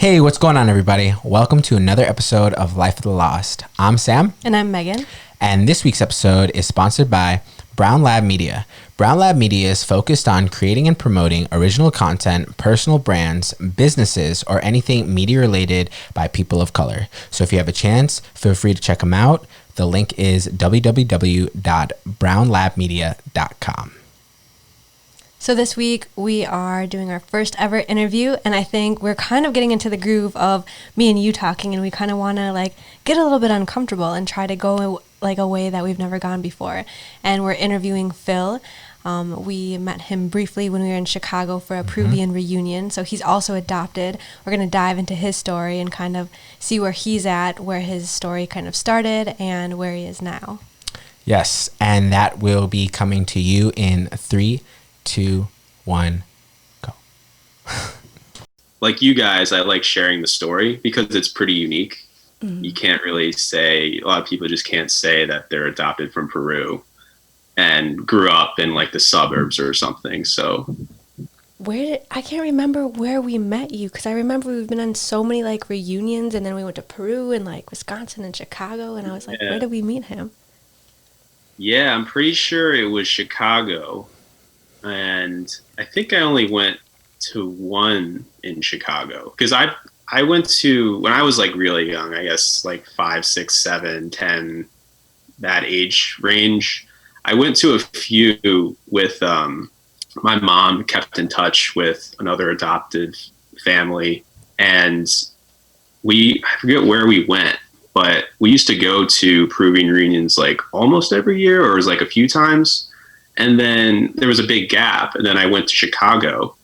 Hey, what's going on, everybody? Welcome to another episode of Life of the Lost. I'm Sam. And I'm Megan. And this week's episode is sponsored by Brown Lab Media. Brown Lab Media is focused on creating and promoting original content, personal brands, businesses, or anything media related by people of color. So if you have a chance, feel free to check them out. The link is www.brownlabmedia.com. So this week we are doing our first ever interview, and I think we're kind of getting into the groove of me and you talking, and we kind of want to get a little bit uncomfortable and try to go a way that we've never gone before. And we're interviewing Phil. We met him briefly when we were in Chicago for a Peruvian reunion, so he's also adopted. We're going to dive into his story and kind of see where he's at, where his story kind of started, and where he is now. Yes, and that will be coming to you in 3, 2, 1, go. Like you guys, I like sharing the story because it's pretty unique. Mm-hmm. You can't really say, a lot of people just can't say that they're adopted from Peru and grew up in like the suburbs or something. So I can't remember where we met you, because I remember we've been on so many reunions, and then we went to Peru and Wisconsin and Chicago, and I was like, where did we meet him? Yeah, I'm pretty sure it was Chicago. And I think I only went to one in Chicago because I went to, when I was really young, I guess 5, 6, 7, 10, that age range. I went to a few with my mom kept in touch with another adoptive family, and I forget where we went, but we used to go to Peruvian reunions almost every year, or it was a few times. And then there was a big gap, and then I went to Chicago,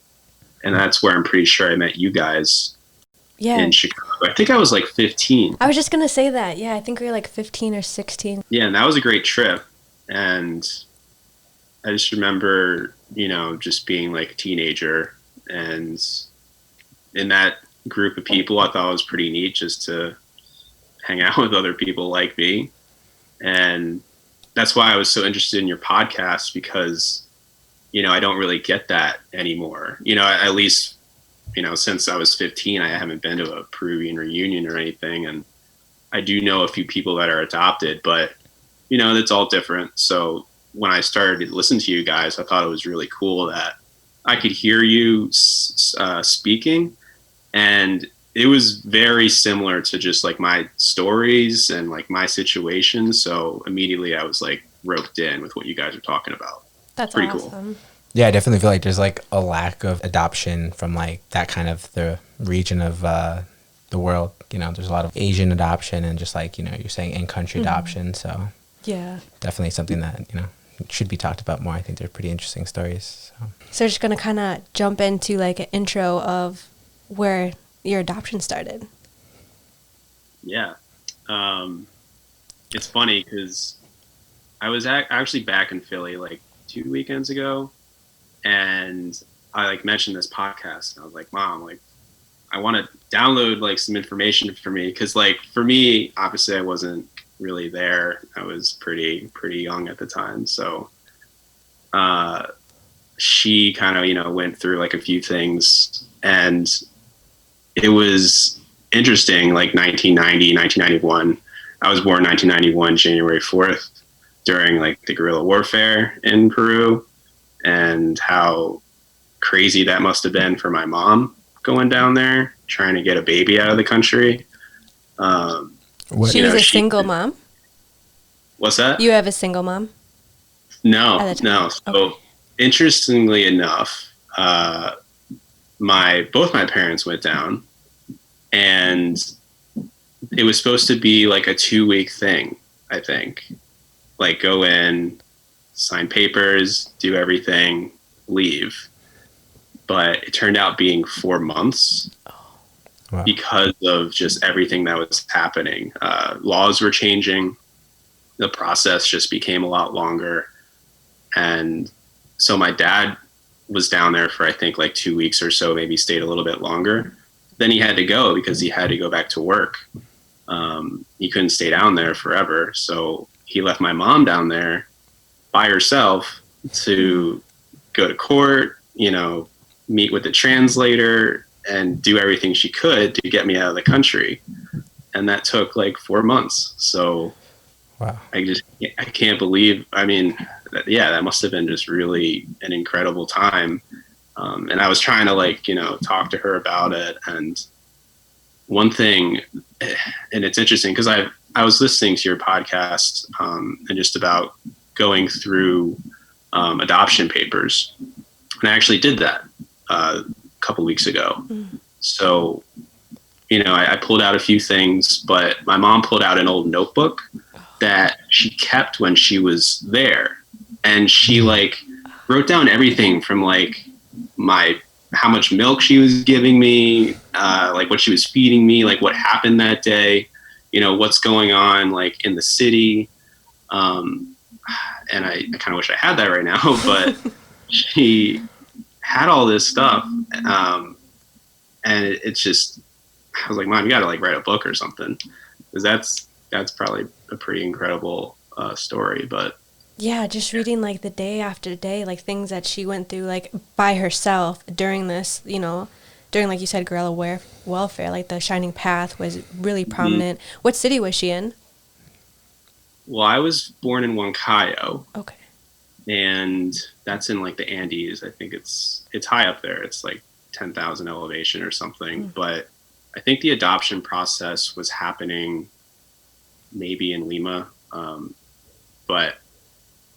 and that's where I'm pretty sure I met you guys. Yeah. In Chicago. I think I was 15. I was just going to say that. Yeah, I think we were 15 or 16. Yeah, and that was a great trip. And I just remember, just being a teenager, and in that group of people, I thought it was pretty neat just to hang out with other people like me. And that's why I was so interested in your podcast, because, I don't really get that anymore. At least, since I was 15, I haven't been to a Peruvian reunion or anything. And I do know a few people that are adopted, but, it's all different. So when I started listening to you guys, I thought it was really cool that I could hear you speaking. And it was very similar to just my stories and my situation. So immediately I was roped in with what you guys are talking about. That's pretty awesome. Cool. Yeah, I definitely feel there's a lack of adoption from that kind of the region of the world. There's a lot of Asian adoption and just you're saying in-country adoption. So yeah, definitely something that, should be talked about more. I think they're pretty interesting stories. So we're just going to kind of jump into an intro of where your adoption started. Yeah. It's funny because I was actually back in Philly 2 weekends ago, and I mentioned this podcast, and I was like, Mom, I want to download some information for me, because for me, obviously I wasn't really there. I was pretty young at the time. So she kind of went through a few things, and it was interesting, 1990, 1991. I was born 1991, January 4th, during the guerrilla warfare in Peru, and how crazy that must have been for my mom going down there, trying to get a baby out of the country. She was a single mom? What's that? You have a single mom? No. So interestingly enough, both my parents went down, and it was supposed to be a 2-week thing, I think. Go in, sign papers, do everything, leave. But it turned out being 4 months. Wow. Because of just everything that was happening. Laws were changing. The process just became a lot longer. And so my dad was down there for, I think, 2 weeks or so, maybe stayed a little bit longer. Then he had to go because he had to go back to work. He couldn't stay down there forever. So he left my mom down there by herself to go to court, meet with the translator, and do everything she could to get me out of the country. And that took like 4 months. So Wow. I can't believe, I mean, that must have been just really an incredible time. And I was trying to like, talk to her about it. And one thing, and it's interesting because I was listening to your podcast and just about going through adoption papers. And I actually did that a couple weeks ago. So, I pulled out a few things, but my mom pulled out an old notebook that she kept when she was there. And she like wrote down everything from like how much milk she was giving me, like what she was feeding me, like what happened that day, what's going on like in the city. And I kind of wish I had that right now, but she had all this stuff. And it's just, I was like, Mom, you got to like write a book or something, because that's probably a pretty incredible story. But yeah, just reading like the day after day, like things that she went through like by herself during this, during, like you said, guerrilla welfare, like the Shining Path was really prominent. Mm-hmm. What city was she in? Well, I was born in Huancayo. Okay. And that's in like the Andes. I think it's high up there. It's like 10,000 elevation or something. But I think the adoption process was happening maybe in Lima. But,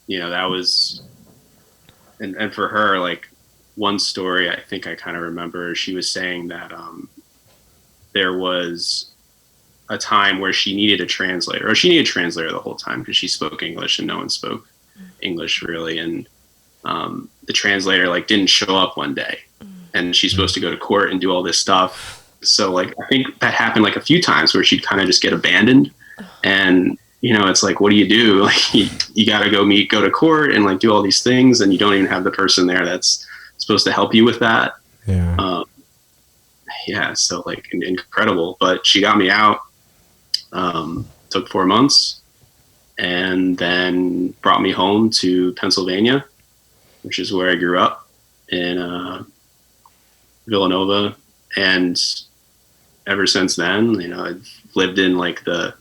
that was, and for her, like one story I think I kind of remember, she was saying that there was a time where she needed a translator, the whole time because she spoke English and no one spoke English really. And the translator like didn't show up one day, and she's supposed to go to court and do all this stuff. So like, I think that happened like a few times where she'd kind of just get abandoned, and it's like, what do you do? Like you got to go to court and like do all these things, and you don't even have the person there that's supposed to help you with that. Yeah. So like incredible, but she got me out. Took 4 months, and then brought me home to Pennsylvania, which is where I grew up in Villanova. And ever since then, I've lived in like the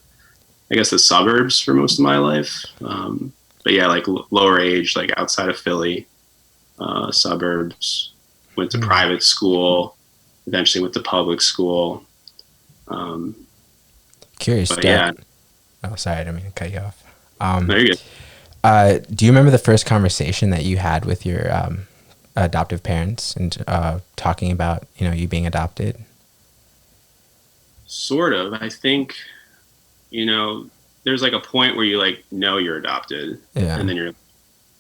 suburbs for most of my life. But yeah, like lower age, like outside of Philly, suburbs, went to private school, eventually went to public school. Curious. But yeah. Oh, sorry, I didn't mean to cut you off. No, you're good. Do you remember the first conversation that you had with your adoptive parents and talking about, you being adopted? Sort of. I think, there's like a point where you like know you're adopted, and then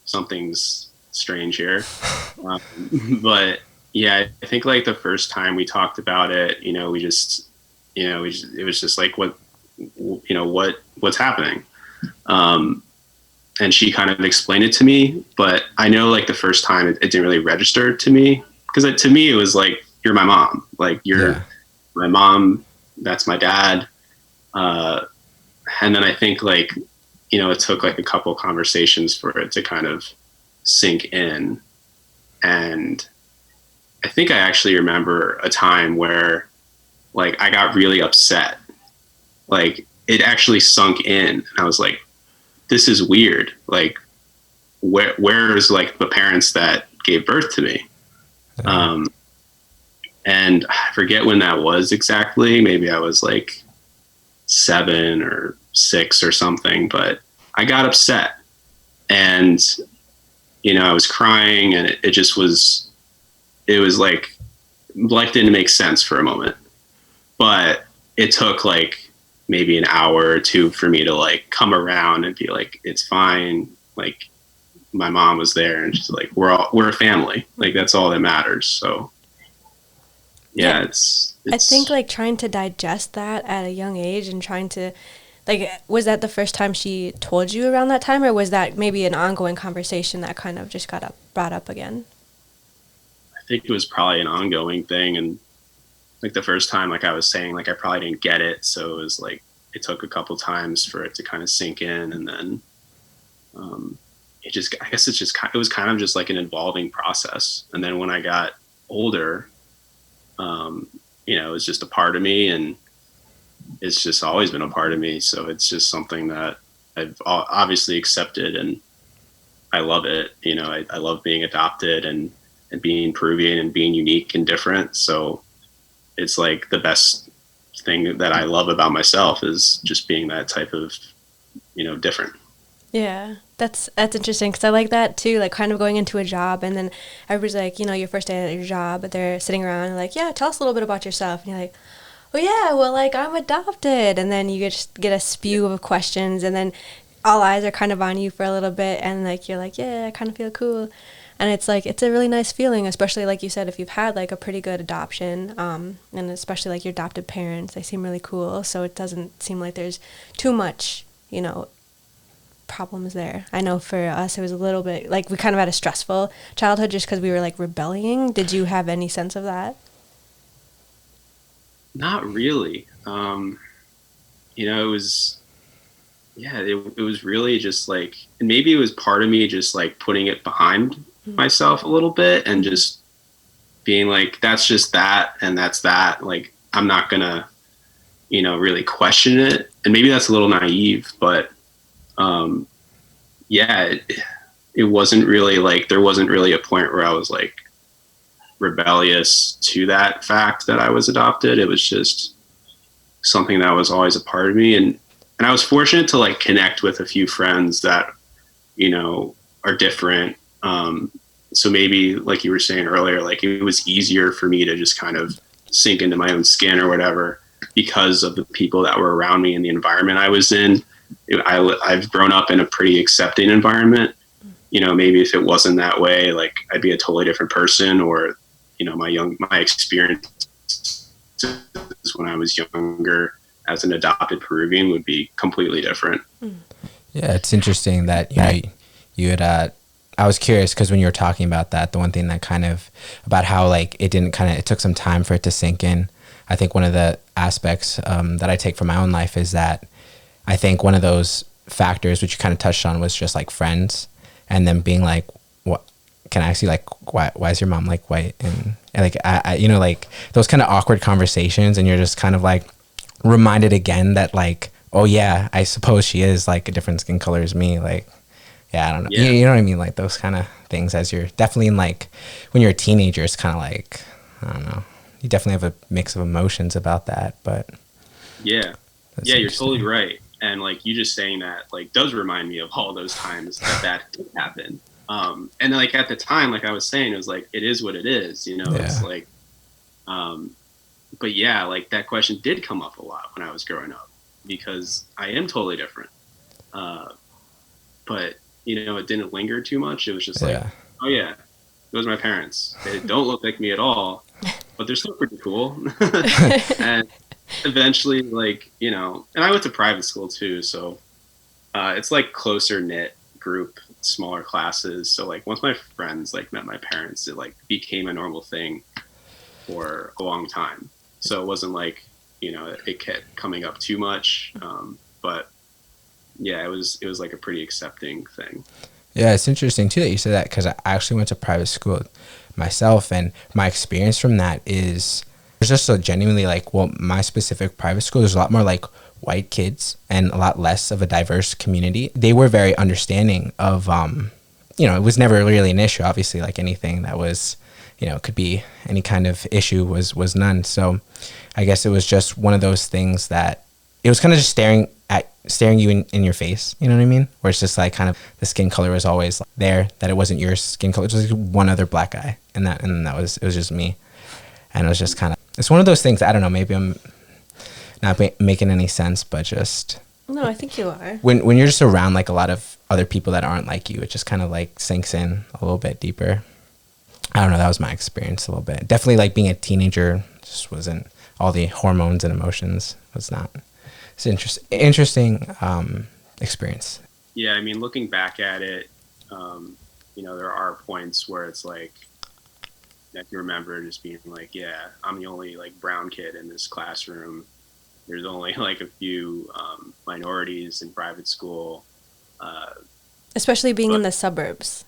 something's strange here. But yeah, I think like the first time we talked about it, it was just like, what's happening? And she kind of explained it to me, but I know like the first time it didn't really register to me, because to me it was like, you're my mom, like you're my mom, that's my dad. And then I think like, it took like a couple conversations for it to kind of sink in. And I think I actually remember a time where like I got really upset. Like it actually sunk in, and I was like, this is weird. Like where's like the parents that gave birth to me? And I forget when that was exactly. Maybe I was like 7 or 6 or something, but I got upset, and, I was crying, and it was like life didn't make sense for a moment, but it took like maybe an hour or two for me to like come around and be like, it's fine. Like my mom was there, and she's like, we're a family. Like that's all that matters. So yeah, it's I think like trying to digest that at a young age, and trying to like, was that the first time she told you around that time, or was that maybe an ongoing conversation that kind of just got brought up again? I think it was probably an ongoing thing. And like the first time, like I was saying, like I probably didn't get it. So it was like, it took a couple times for it to kind of sink in. And then it was kind of just like an evolving process. And then when I got older, It was just a part of me, and it's just always been a part of me. So it's just something that I've obviously accepted, and I love it. I love being adopted and being Peruvian and being unique and different. So it's like the best thing that I love about myself is just being that type of, different. Yeah, that's interesting because I like that too. Like kind of going into a job and then everybody's like, your first day at your job, but they're sitting around and like, yeah, tell us a little bit about yourself. And you're like, oh yeah, well, like I'm adopted, and then you just get a spew of questions, and then all eyes are kind of on you for a little bit, and like you're like, yeah, I kind of feel cool, and it's like it's a really nice feeling, especially like you said, if you've had like a pretty good adoption, and especially like your adopted parents, they seem really cool, so it doesn't seem like there's too much, problems there. I know for us it was a little bit like we kind of had a stressful childhood just because we were like rebelling. Did you have any sense of that? Not really. It was, yeah, it was really just like, and maybe it was part of me just like putting it behind myself a little bit and just being like, that's just that, and that's that. Like, I'm not gonna, really question it. And maybe that's a little naive, but, yeah, it wasn't really like, there wasn't really a point where I was like rebellious to that fact that I was adopted. It was just something that was always a part of me. And I was fortunate to like connect with a few friends that, are different. So maybe like you were saying earlier, like it was easier for me to just kind of sink into my own skin or whatever because of the people that were around me and the environment I was in. I've grown up in a pretty accepting environment. Maybe if it wasn't that way, like I'd be a totally different person, or, my experience when I was younger as an adopted Peruvian would be completely different. Yeah, it's interesting that you had. I was curious because when you were talking about that, the one thing that kind of about how like it took some time for it to sink in. I think one of the aspects that I take from my own life is that I think one of those factors which you kind of touched on was just like friends, and then being like, what can I ask you, like why is your mom like white, and like I like those kind of awkward conversations, and you're just kind of like reminded again that like, oh yeah, I suppose she is like a different skin color as me, like yeah, I don't know. Yeah. You know what I mean? Like those kind of things as you're definitely in like when you're a teenager, it's kind of like, I don't know. You definitely have a mix of emotions about that, but yeah, you're totally right. And like you just saying that like does remind me of all those times that did happen. And like at the time, like I was saying, it was like, it is what it is, it's like, but yeah, like that question did come up a lot when I was growing up because I am totally different. But it didn't linger too much. It was just like, oh yeah, those are my parents. They don't look like me at all, but they're still pretty cool. And eventually, like, and I went to private school too. So it's like closer knit group, smaller classes. So like once my friends like met my parents, it like became a normal thing for a long time. So it wasn't like, it kept coming up too much. But yeah, it was like a pretty accepting thing. Yeah, it's interesting too that you said that because I actually went to private school myself, and my experience from that is there's just so genuinely like, well, my specific private school, there's a lot more like white kids and a lot less of a diverse community. They were very understanding of, it was never really an issue. Obviously, like anything that was, could be any kind of issue was none. So I guess it was just one of those things that it was kind of just staring you in your face, you know what I mean? Where it's just like kind of the skin color was always there, that it wasn't your skin color, it was like one other black guy, and it was just me. And it was just kind of, it's one of those things, I don't know, maybe I'm not making any sense, but just No, I think you are. when you're just around like a lot of other people that aren't like you, it just kind of like sinks in a little bit deeper. I don't know, that was my experience a little bit. Definitely like being a teenager just wasn't, all the hormones and emotions was not. It's interesting experience. Yeah, I mean, looking back at it, there are points where it's like, I can remember just being like, yeah, I'm the only like brown kid in this classroom. There's only like a few minorities in private school. Especially being in the suburbs.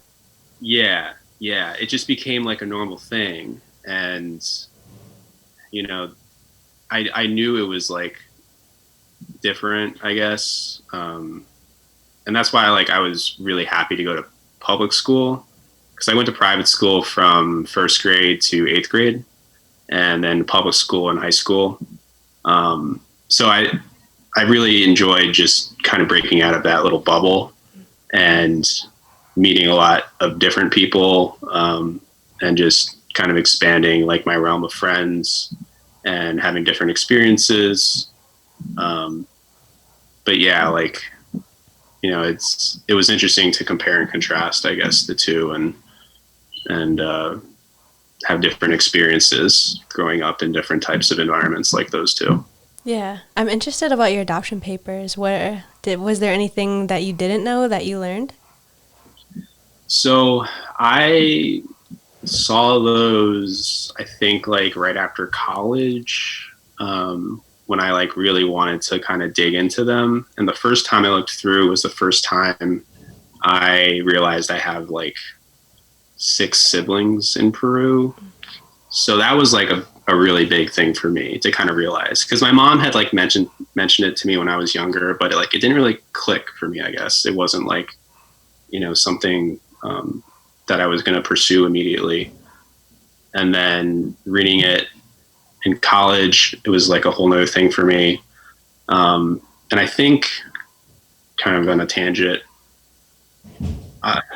Yeah. It just became like a normal thing. And you know, I knew it was like different, I guess. And that's why like I was really happy to go to public school, because I went to private school from first grade to eighth grade, and then public school in high school. So I really enjoyed just kind of breaking out of that little bubble and meeting a lot of different people, and just kind of expanding like my realm of friends and having different experiences. But yeah, like, you know, it was interesting to compare and contrast, I guess, the two, and have different experiences growing up in different types of environments like those two. Yeah, I'm interested about your adoption papers. Was there anything that you didn't know that you learned? So I saw those, I think, like right after college, when I like really wanted to kind of dig into them. And the first time I looked through was the first time I realized I have like 6 siblings in Peru. So that was like a really big thing for me to kind of realize, because my mom had like mentioned it to me when I was younger, but it didn't really click for me. I guess it wasn't like, you know, something that I was going to pursue immediately. And then reading it in college, it was like a whole nother thing for me. And I think, kind of on a tangent,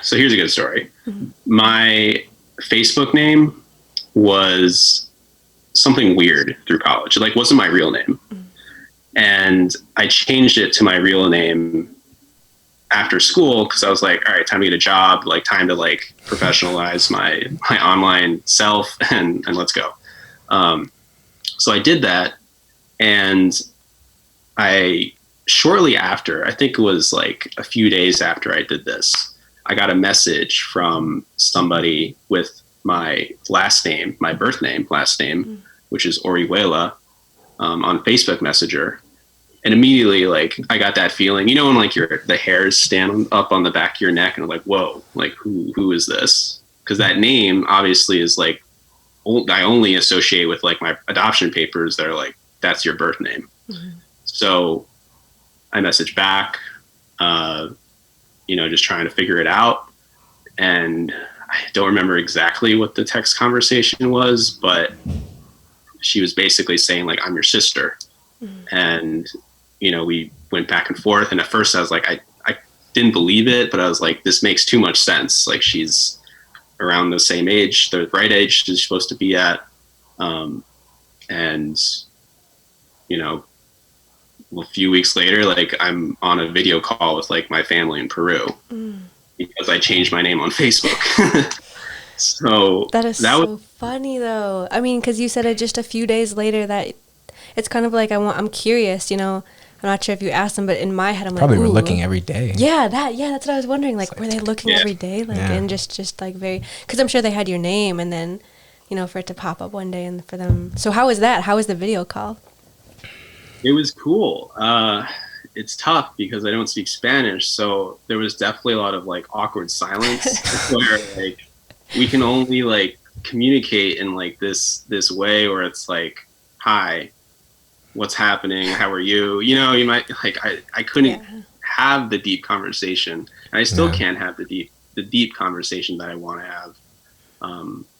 so here's a good story. Mm-hmm. My Facebook name was something weird through college. It like wasn't my real name. Mm-hmm. And I changed it to my real name after school, because I was like, all right, time to get a job, like time to like professionalize my online self, and let's go. So I did that, and I shortly after, I think it was like a few days after I did this, I got a message from somebody with my last name, my birth name, last name, which is Orihuela, on Facebook Messenger. And immediately, like, I got that feeling, you know, when like the hairs stand up on the back of your neck, and I'm like, whoa, like who is this? Because that name obviously is like, I only associate with like my adoption papers that are like, that's your birth name. Mm-hmm. So I messaged back, you know, just trying to figure it out. And I don't remember exactly what the text conversation was, but she was basically saying like, I'm your sister. Mm-hmm. And, you know, we went back and forth. And at first I was like, I didn't believe it, but I was like, this makes too much sense. Like, she's around the same age, the right age she's supposed to be at. And, you know, a few weeks later, like, I'm on a video call with like my family in Peru because I changed my name on Facebook. So that was funny though. I mean, because you said it just a few days later, that it's kind of like I'm curious, you know. I'm not sure if you asked them, but in my head, I'm probably like, were looking every day. Yeah, that's what I was wondering. Like, were they looking every day? Like, and just like because I'm sure they had your name, and then, you know, for it to pop up one day and for them. So how was that? How was the video call? It was cool. It's tough because I don't speak Spanish, so there was definitely a lot of like awkward silence where like we can only like communicate in like this way where it's like, hi, what's happening? How are you? You know, you might like, I couldn't have the deep conversation, and I still can't have the deep conversation that I want to have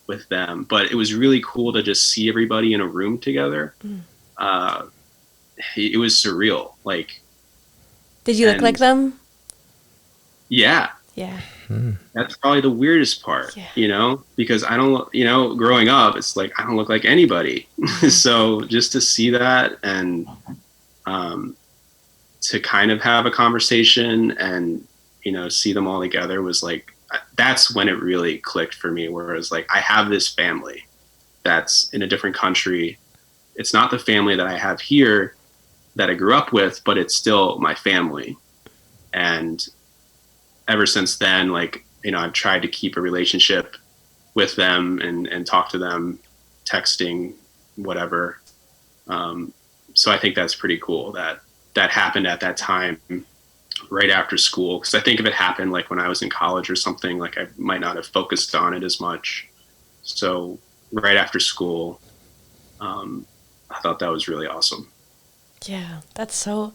with them. But it was really cool to just see everybody in a room together. It was surreal. Like, did you look like them? Yeah. Yeah. That's probably the weirdest part, you know, because I don't, you know, growing up, it's like, I don't look like anybody. So just to see that and to kind of have a conversation and, you know, see them all together was like, that's when it really clicked for me, where it was like, I have this family that's in a different country. It's not the family that I have here that I grew up with, but it's still my family. And ever since then, like, you know, I've tried to keep a relationship with them and talk to them, texting, whatever. So I think that's pretty cool that happened at that time, right after school. Because I think if it happened like when I was in college or something, like I might not have focused on it as much. So right after school, I thought that was really awesome. Yeah, that's so.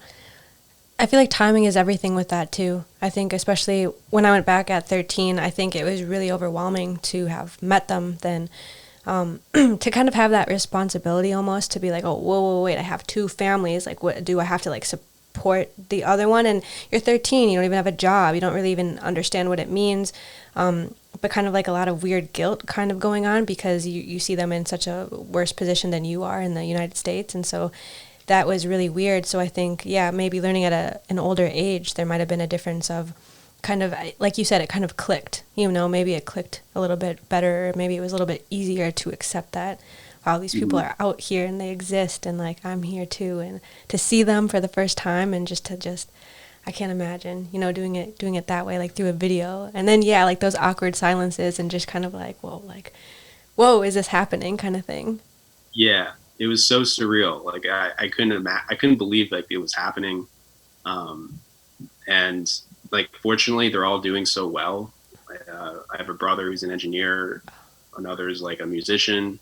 I feel like timing is everything with that too. I think especially when I went back at 13, I think it was really overwhelming to have met them then. To kind of have that responsibility almost to be like, oh, whoa, wait, I have two families. Like, what do I have to like support the other one? And you're 13, you don't even have a job. You don't really even understand what it means. But kind of like a lot of weird guilt kind of going on because you see them in such a worse position than you are in the United States. And so that was really weird. So I think, yeah, maybe learning at an older age, there might have been a difference of kind of, like you said, it kind of clicked, maybe it clicked a little bit better, or maybe it was a little bit easier to accept that, wow, these people are out here and they exist and like I'm here too, and to see them for the first time and I can't imagine, doing it that way, like through a video. And then, yeah, like those awkward silences and just kind of like, whoa, is this happening kind of thing. Yeah, it was so surreal. Like I couldn't believe like it was happening. And like, fortunately, they're all doing so well. I have a brother who's an engineer. Another is like a musician.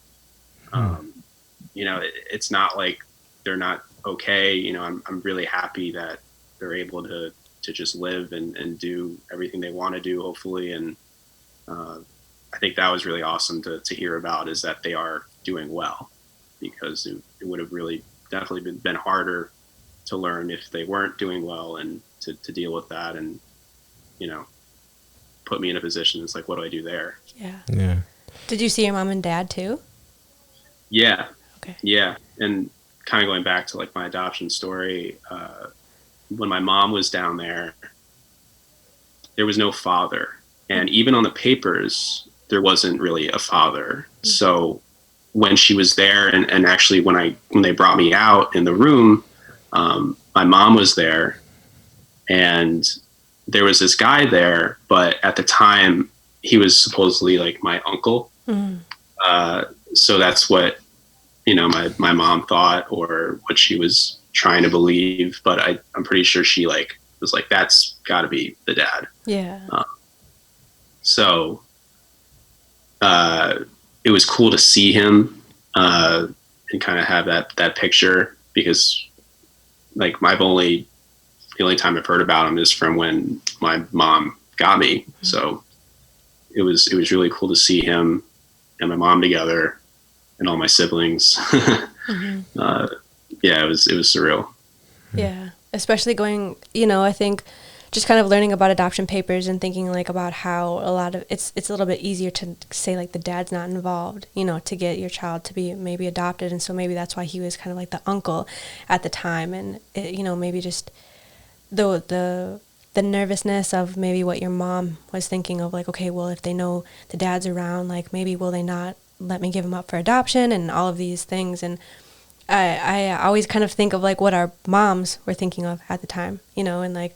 It's not like they're not okay. I'm really happy that they're able to just live and do everything they want to do, hopefully. And I think that was really awesome to hear about, is that they are doing well, because it would have really definitely been harder to learn if they weren't doing well, and to deal with that, and put me in a position. It's like, what do I do there? Yeah. Did you see your mom and dad too? Yeah. Okay. Yeah. And kind of going back to like my adoption story, when my mom was down there was no father, and even on the papers there wasn't really a father. So when she was there, and actually when they brought me out in the room, my mom was there, and there was this guy there, but at the time he was supposedly like my uncle. So that's what, my mom thought, or what she was trying to believe. But I'm pretty sure she like was like, that's gotta be the dad. Yeah. So it was cool to see him, and kind of have that picture, because like the only time I've heard about him is from when my mom got me. So it was really cool to see him and my mom together, and all my siblings. Yeah, it was surreal. Yeah, especially going, I think just kind of learning about adoption papers and thinking like about how a lot of it's a little bit easier to say like the dad's not involved, to get your child to be maybe adopted. And so maybe that's why he was kind of like the uncle at the time. And maybe just the nervousness of maybe what your mom was thinking of, like, okay, well, if they know the dad's around, like maybe will they not let me give him up for adoption, and all of these things. And I always kind of think of like what our moms were thinking of at the time, and like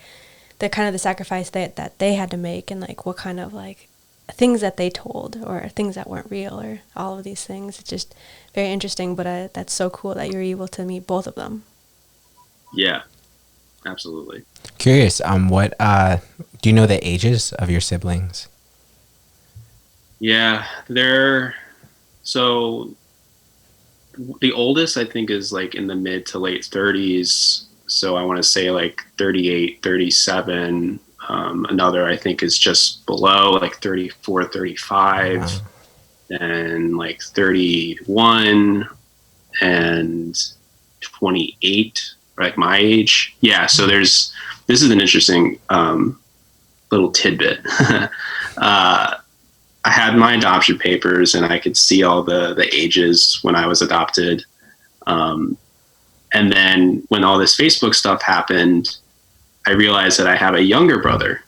the kind of the sacrifice that they had to make, and like what kind of like things that they told, or things that weren't real, or all of these things. It's just very interesting, but that's so cool that you were able to meet both of them. Yeah, absolutely. Curious, what do you know the ages of your siblings? Yeah, so the oldest I think is like in the mid to late 30s. So I want to say like 38, 37. Another I think is just below, like 34, 35. Wow. And like 31 and 28, like my age. Yeah, so this is an interesting little tidbit. I had my adoption papers, and I could see all the ages when I was adopted. And then when all this Facebook stuff happened, I realized that I have a younger brother.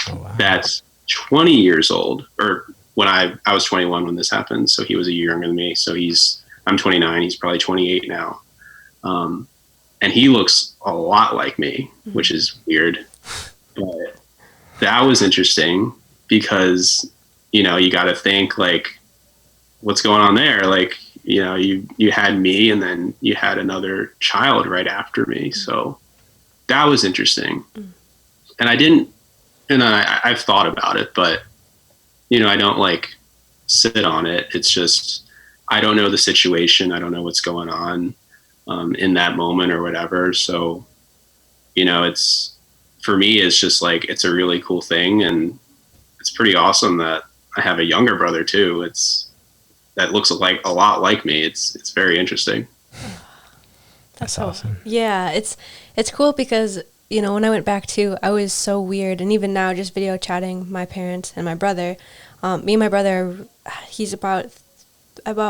Oh, wow. That's 20 years old, or when I was 21 when this happened. So he was a year younger than me. So I'm 29. He's probably 28 now. And he looks a lot like me, which is weird. But that was interesting, because, you got to think like, what's going on there? Like, you had me, and then you had another child right after me. So that was interesting. And I've thought about it, but, I don't like sit on it. It's just, I don't know the situation. I don't know what's going on in that moment or whatever. So, it's, for me, it's just like, it's a really cool thing. And it's pretty awesome that I have a younger brother too. That looks like a lot like me. It's very interesting. That's awesome. Yeah, it's cool because, when I went back too, I was so weird. And even now, just video chatting my parents and my brother, me and my brother, he's about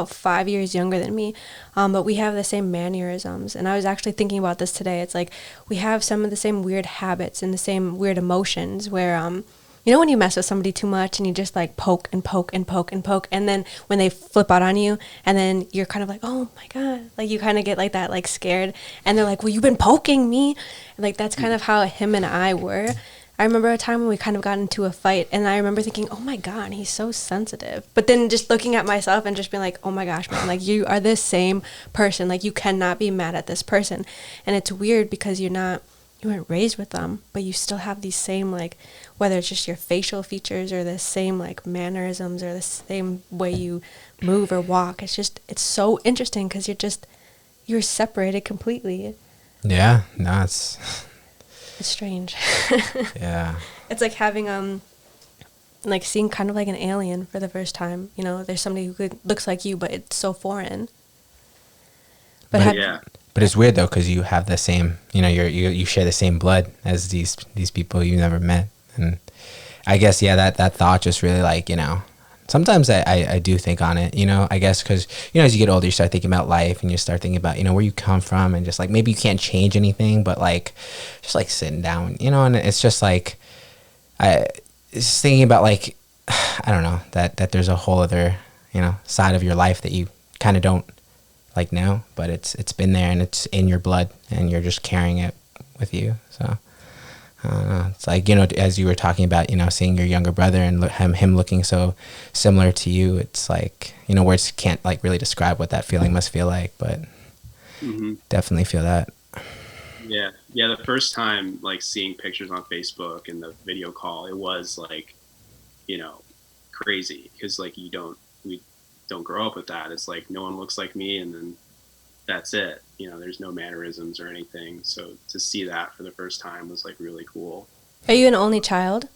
5 years younger than me, but we have the same mannerisms. And I was actually thinking about this today. It's like we have some of the same weird habits and the same weird emotions where, when you mess with somebody too much and you just like poke and poke and poke and poke, and then when they flip out on you, and then you're kind of like, oh my God, like you kind of get like that, like scared, and they're like, well, you've been poking me. And like that's kind of how him and I were. I remember a time when we kind of got into a fight, and I remember thinking, oh my God, he's so sensitive. But then just looking at myself and just being like, oh my gosh, man, like you are this same person. Like you cannot be mad at this person. And it's weird because you weren't raised with them, but you still have these same, like, whether it's just your facial features or the same like mannerisms or the same way you move or walk. It's so interesting because you're separated completely. Yeah, no, it's strange. Yeah. It's like having like seeing kind of like an alien for the first time. There's somebody who looks like you, but it's so foreign. Yeah. But it's weird though, because you have the same, you share the same blood as these people you never met. And I guess, yeah, that thought just really like, sometimes I do think on it, I guess, because, as you get older, you start thinking about life and you start thinking about, where you come from, and just like, maybe you can't change anything, but like, just like sitting down, and it's just like, it's thinking about like, I don't know, that there's a whole other, side of your life that you kind of don't like know, but it's been there and it's in your blood and you're just carrying it with you. So I don't know. It's like, as you were talking about, seeing your younger brother and him looking so similar to you, it's like, words can't like really describe what that feeling must feel like, but definitely feel that. Yeah. The first time like seeing pictures on Facebook and the video call, it was like, crazy, because like we don't grow up with that. It's like no one looks like me, and then that's it. There's no mannerisms or anything. So to see that for the first time was like really cool. Are you an only child?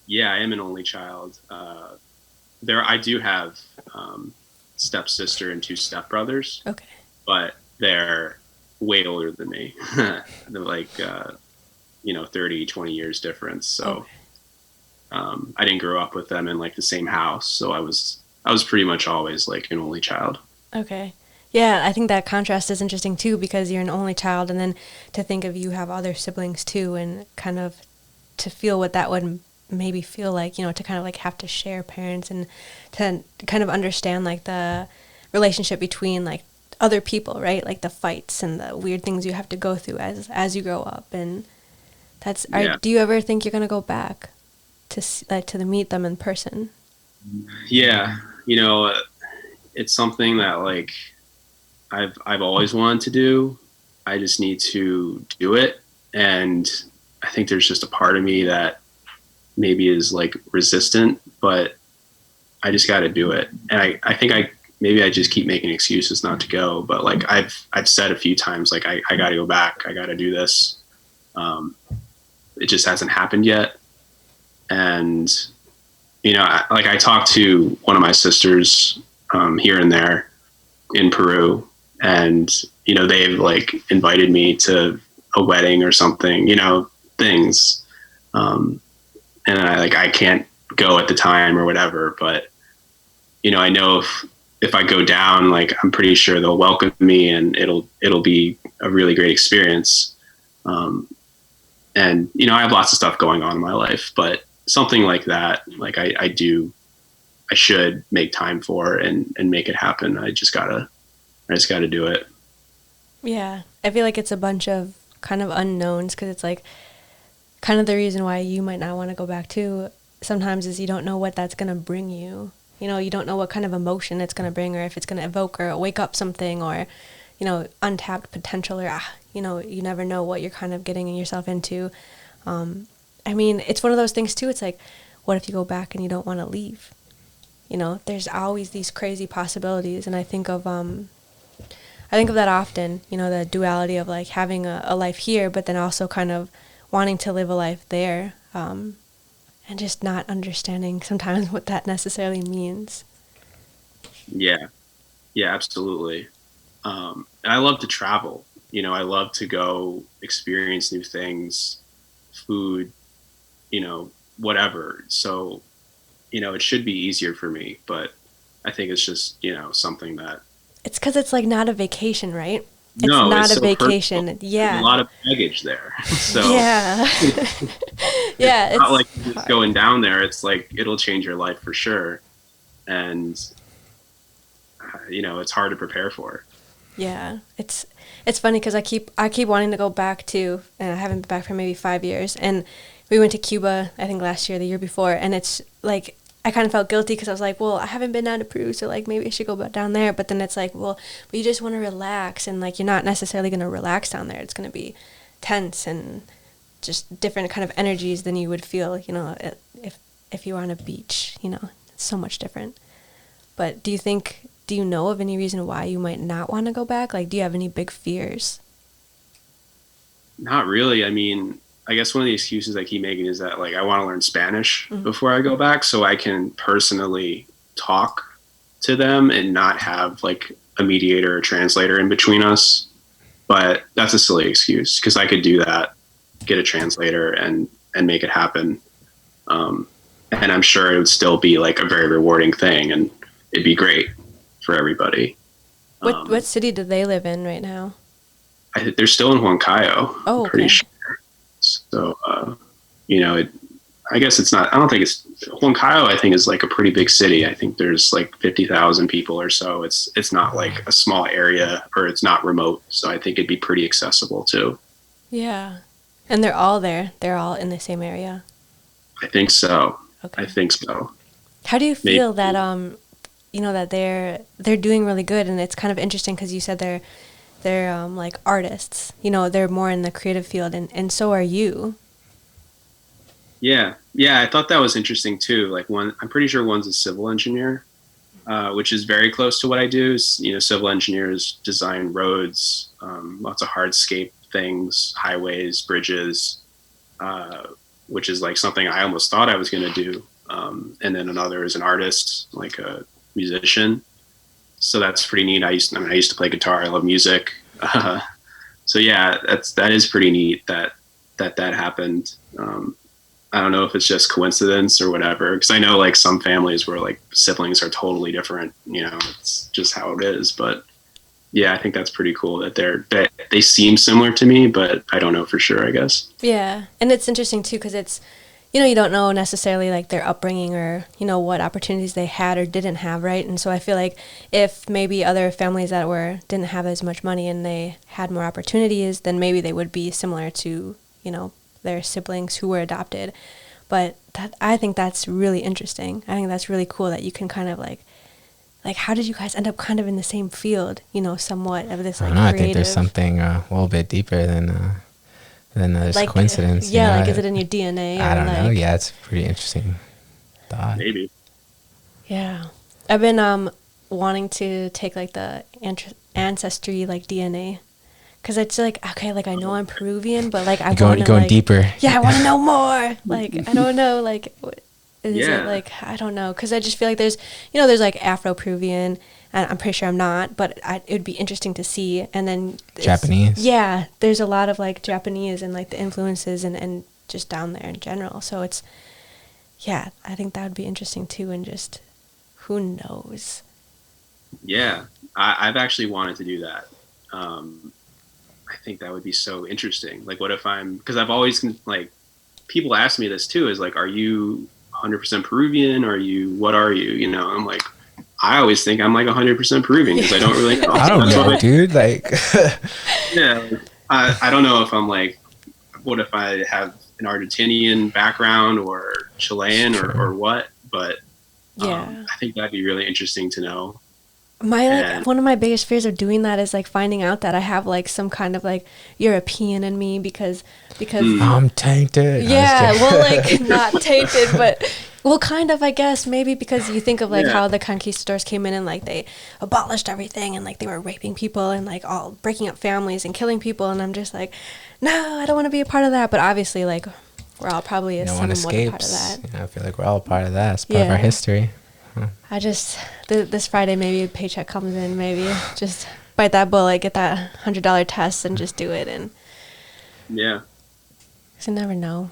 Yeah, I am an only child. I do have stepsister and two stepbrothers. Okay. But they're way older than me. They're like 30, 20 years difference. So I didn't grow up with them in like the same house. So I was pretty much always like an only child. Okay. Yeah, I think that contrast is interesting too, because you're an only child, and then to think of you have other siblings too, and kind of to feel what that would maybe feel like, to kind of like have to share parents and to kind of understand like the relationship between like other people, right? Like the fights and the weird things you have to go through as you grow up. And do you ever think you're going to go back to meet them in person? Yeah. It's something that like I've always wanted to do. I just need to do it. And I think there's just a part of me that maybe is like resistant, but I just got to do it. And I think maybe I just keep making excuses not to go, but like I've said a few times, like I got to go back. I got to do this. It just hasn't happened yet. And, I talked to one of my sisters here and there in Peru, and, they've like invited me to a wedding or something, things. And I can't go at the time or whatever, but, I know if I go down, like, I'm pretty sure they'll welcome me and it'll be a really great experience. And, I have lots of stuff going on in my life, but something like that, like I should make time for and make it happen. I just gotta do it. Yeah. I feel like it's a bunch of kind of unknowns, because it's like kind of the reason why you might not want to go back too sometimes is you don't know what that's going to bring you. You don't know what kind of emotion it's going to bring, or if it's going to evoke or wake up something, or, untapped potential, or, you never know what you're kind of getting yourself into. It's one of those things too. It's like, what if you go back and you don't want to leave? you know, there's always these crazy possibilities. And I think of that often, you know, the duality of like having a life here, but then also kind of wanting to live a life there, and just not understanding sometimes what that necessarily means. Yeah, yeah, absolutely. And I love to travel. You know, I love to go experience new things, food, you know, whatever. So, you know, it should be easier for me, but I think it's just, you know, something that. It's because it's like not a vacation, right? No, it's not it's a so vacation. personal. Yeah. There's a lot of baggage there. So yeah. Yeah. it's not like just hard. Going down there. It's like, it'll change your life for sure. And, you know, it's hard to prepare for. Yeah. It's funny because I keep wanting to go back to, and I haven't been back for maybe 5 years. And we went to Cuba, I think last year, the year before. And it's like, I kind of felt guilty because I was like, well, I haven't been down to Peru, so like maybe I should go back down there. But then it's like, well, but you just want to relax, and like you're not necessarily going to relax down there. It's going to be tense and just different kind of energies than you would feel, you know, if you were on a beach. You know, it's so much different. But do you know of any reason why you might not want to go back? Like, do you have any big fears? Not really. I mean, I guess one of the excuses I keep making is that like I want to learn Spanish before I go back so I can personally talk to them and not have like a mediator or translator in between us. But that's a silly excuse because I could do that, get a translator and make it happen. And I'm sure it would still be like a very rewarding thing and it'd be great for everybody. What city do they live in right now? They're still in Huancayo. Oh, okay. Pretty sure. So, you know, I guess it's not, I don't think it's, Huancayo, I think is like a pretty big city. I think there's like 50,000 people or so. It's not like a small area or it's not remote. So I think it'd be pretty accessible too. Yeah. And they're all there. They're all in the same area. I think so. Okay. I think so. How do you feel that, you know, that they're doing really good? And it's kind of interesting because you said they're like artists, you know, they're more in the creative field and so are you. Yeah. I thought that was interesting too. Like I'm pretty sure one's a civil engineer, which is very close to what I do. You know, civil engineers design roads, lots of hardscape things, highways, bridges, which is like something I almost thought I was going to do. And then another is an artist, like a musician. So that's pretty neat. I used to play guitar. I love music. So yeah, that is pretty neat that happened. I don't know if it's just coincidence or whatever, because I know like some families where like siblings are totally different. You know, it's just how it is. But yeah, I think that's pretty cool that they seem similar to me, but I don't know for sure, I guess. Yeah, and it's interesting too because it's, you know, you don't know necessarily like their upbringing or, you know, what opportunities they had or didn't have, right? And so I feel like if maybe other families that didn't have as much money and they had more opportunities, then maybe they would be similar to, you know, their siblings who were adopted. But I think that's really interesting. I think that's really cool that you can kind of like how did you guys end up kind of in the same field, you know, somewhat of this like I don't know, creative... I think there's something a little bit deeper than this like, coincidence. Yeah, you know? like is it in your DNA? I don't know. Like, Yeah, it's a pretty interesting thought. Maybe. Yeah. I've been wanting to take like the ancestry like DNA because it's like, okay, like I know I'm Peruvian, but like I want to going like, deeper. Yeah, I want to know more. Like I don't know, like is Yeah. it like, I don't know, because I just feel like there's like Afro-Peruvian, and I'm pretty sure I'm not, but it would be interesting to see. And then Japanese. Yeah, there's a lot of like Japanese and like the influences and just down there in general. So it's, yeah, I think that would be interesting too, and just who knows. Yeah, I've actually wanted to do that. I think that would be so interesting. Like, what if because I've always, like, people ask me this too, is like, are you 100% Peruvian? What are you? You know, I'm like, I always think I'm like 100% Peruvian because I don't really know. I don't know, dude. Like, yeah, I don't know if I'm like, what if I have an Argentinian background or Chilean or what? But yeah, I think that'd be really interesting to know. One of my biggest fears of doing that is like finding out that I have like some kind of like European in me because I'm tainted. Yeah, well, like not tainted, but Well, kind of, I guess, maybe because you think of like Yeah. how the conquistadors came in and like they abolished everything and like they were raping people and like all breaking up families and killing people, and I'm just like, no, I don't want to be a part of that. But obviously, like we're all probably No one somewhat a part of escapes. that. You know, I feel like we're all a part of that. It's part of our Yeah. history. I just this Friday maybe a paycheck comes in, maybe just bite that bullet, get that $100 test, and just do it. And Yeah. 'cause you never know.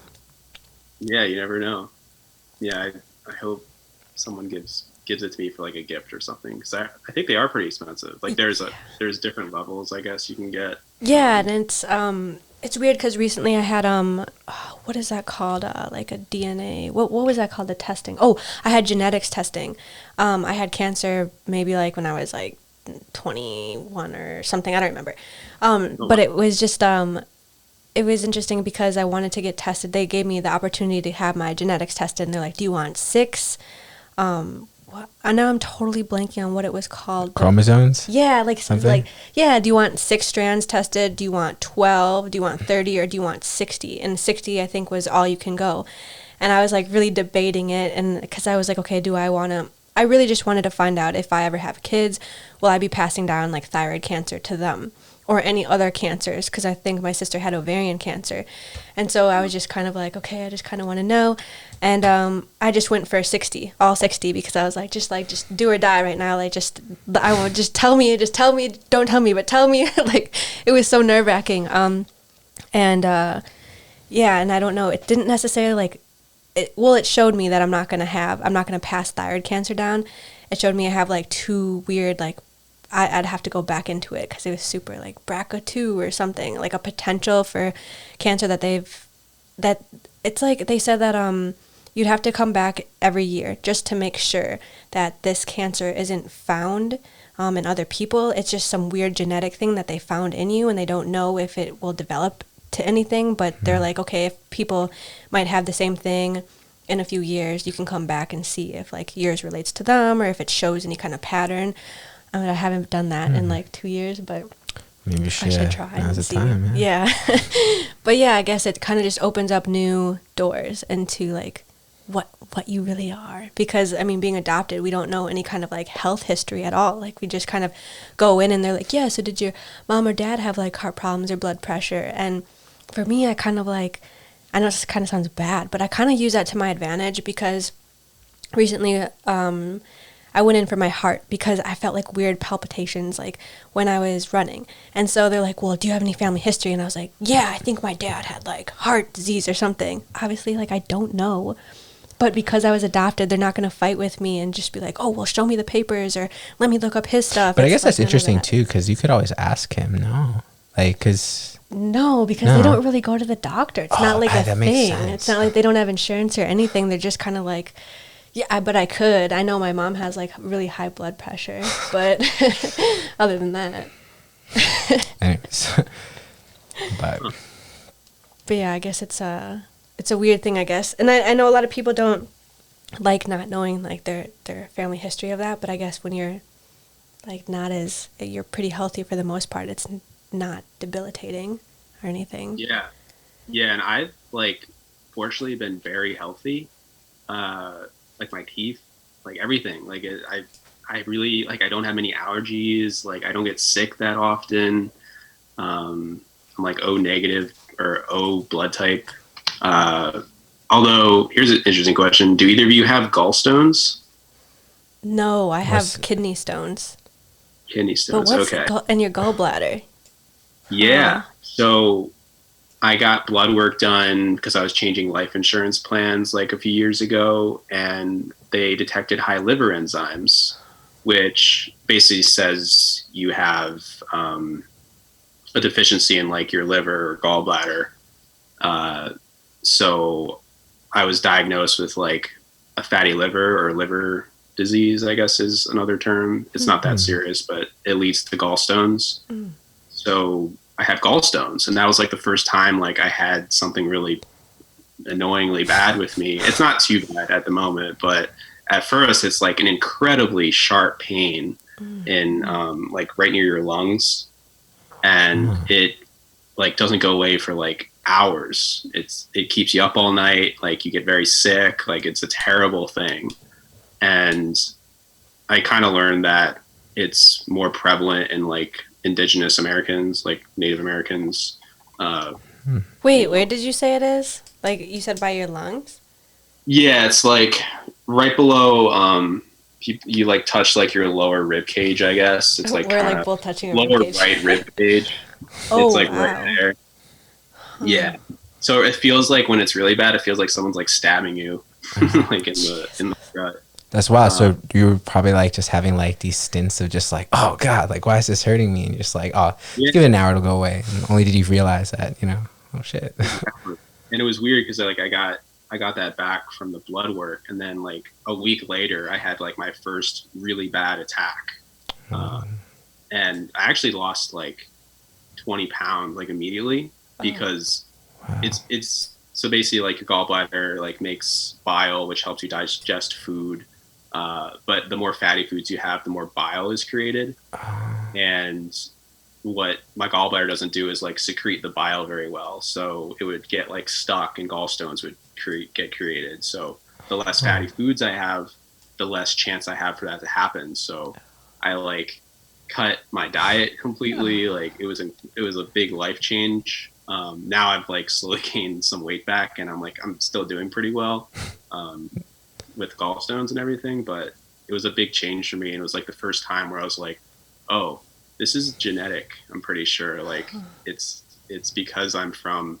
Yeah, you never know. Yeah, I hope someone gives it to me for like a gift or something, because I think they are pretty expensive. Like there's different levels, I guess, you can get. Yeah, and it's weird because recently I had what is that called? Like a DNA. What was that called? The testing. Oh, I had genetics testing. I had cancer maybe like when I was like 21 or something. I don't remember. But it was just it was interesting because I wanted to get tested. They gave me the opportunity to have my genetics tested, and they're like, "Do you want 6?" I know I'm totally blanking on what it was called. Chromosomes? Yeah, like Something? like yeah. Do you want 6 strands tested? Do you want 12? Do you want 30? Or do you want 60? And 60, I think, was all you can go. And I was like really debating it, and because I was like, okay, do I want to? I really just wanted to find out if I ever have kids, will I be passing down like thyroid cancer to them or any other cancers? Because I think my sister had ovarian cancer, and so I was just kind of like, okay, I just kind of want to know. And I just went for 60, all 60, because I was like, just do or die right now. Like, I won't, just tell me, don't tell me, but tell me. Like, it was so nerve wracking. And yeah, and I don't know, it didn't necessarily like, it showed me that I'm not going to pass thyroid cancer down. It showed me I have like 2 weird, like, I'd have to go back into it because it was super like BRCA2 or something, like a potential for cancer that it's like they said that you'd have to come back every year just to make sure that this cancer isn't found in other people. It's just some weird genetic thing that they found in you, and they don't know if it will develop to anything, but they're like, okay, if people might have the same thing in a few years, you can come back and see if like yours relates to them or if it shows any kind of pattern. I mean, I haven't done that in like 2 years, but Maybe I should try. Now's and the see. time. Yeah. But yeah, I guess it kind of just opens up new doors into like what you really are. Because I mean, being adopted, we don't know any kind of like health history at all. Like we just kind of go in and they're like, yeah, so did your mom or dad have like heart problems or blood pressure? And for me, I kind of like, I know this kind of sounds bad, but I kind of use that to my advantage because recently I went in for my heart because I felt like weird palpitations like when I was running. And so they're like, well, do you have any family history? And I was like, yeah, I think my dad had like heart disease or something. Obviously, like I don't know. But because I was adopted, they're not going to fight with me and just be like, oh, well, show me the papers or let me look up his stuff. But I It's guess like that's none of interesting that. too, because you could always ask him, no? Like, because... No, because No. they don't really go to the doctor. It's not like a that makes thing. sense. It's not like they don't have insurance or anything. They're just kind of like, yeah, but I could. I know my mom has like really high blood pressure, but other than that. Anyways. But... But yeah, I guess it's a weird thing, I guess. And I know a lot of people don't like not knowing like their family history of that, but I guess when you're like you're pretty healthy for the most part, it's not debilitating or anything. Yeah, and I've like fortunately been very healthy. Like my teeth, like everything. Like I really like I don't have many allergies. Like I don't get sick that often. I'm like O negative or O blood type. Although here's an interesting question: do either of you have gallstones? No, I What's- have kidney stones. Kidney But stones. what's Okay. in your gallbladder? Yeah. So I got blood work done because I was changing life insurance plans like a few years ago, and they detected high liver enzymes, which basically says you have a deficiency in like your liver or gallbladder. So I was diagnosed with like a fatty liver or liver disease, I guess is another term. It's not that serious, but it leads to gallstones. So I had gallstones, and that was like the first time like I had something really annoyingly bad with me. It's not too bad at the moment, but at first it's like an incredibly sharp pain in like right near your lungs, and it like doesn't go away for like hours. It keeps you up all night. Like you get very sick. Like it's a terrible thing. And I kind of learned that it's more prevalent in like indigenous Americans, like Native Americans. Wait, where did you say it is? Like you said by your lungs? Yeah, it's like right below, you like touch like your lower rib cage, I guess. It's like we're like both touching our lower rib cage. right rib cage. Oh, it's like wow. right there. Yeah. So it feels like when it's really bad, it feels like someone's like stabbing you like in the gut. That's wild. So you were probably like just having like these stints of just like, oh God, like why is this hurting me? And you're just like, oh, just give it an hour, it'll go away. And only did you realize that, oh shit. And it was weird because like I got that back from the blood work, and then like a week later I had like my first really bad attack. And I actually lost like 20 pounds like immediately because it's so basically like your gallbladder like makes bile, which helps you digest food. But the more fatty foods you have, the more bile is created. And what my gallbladder doesn't do is like secrete the bile very well. So it would get like stuck and gallstones would get created. So the less fatty foods I have, the less chance I have for that to happen. So I like cut my diet completely. Like it was a big life change. Now I've like slowly gained some weight back, and I'm still doing pretty well. With gallstones and everything, but it was a big change for me, and it was like the first time where I was like, oh, this is genetic. I'm pretty sure like it's because I'm from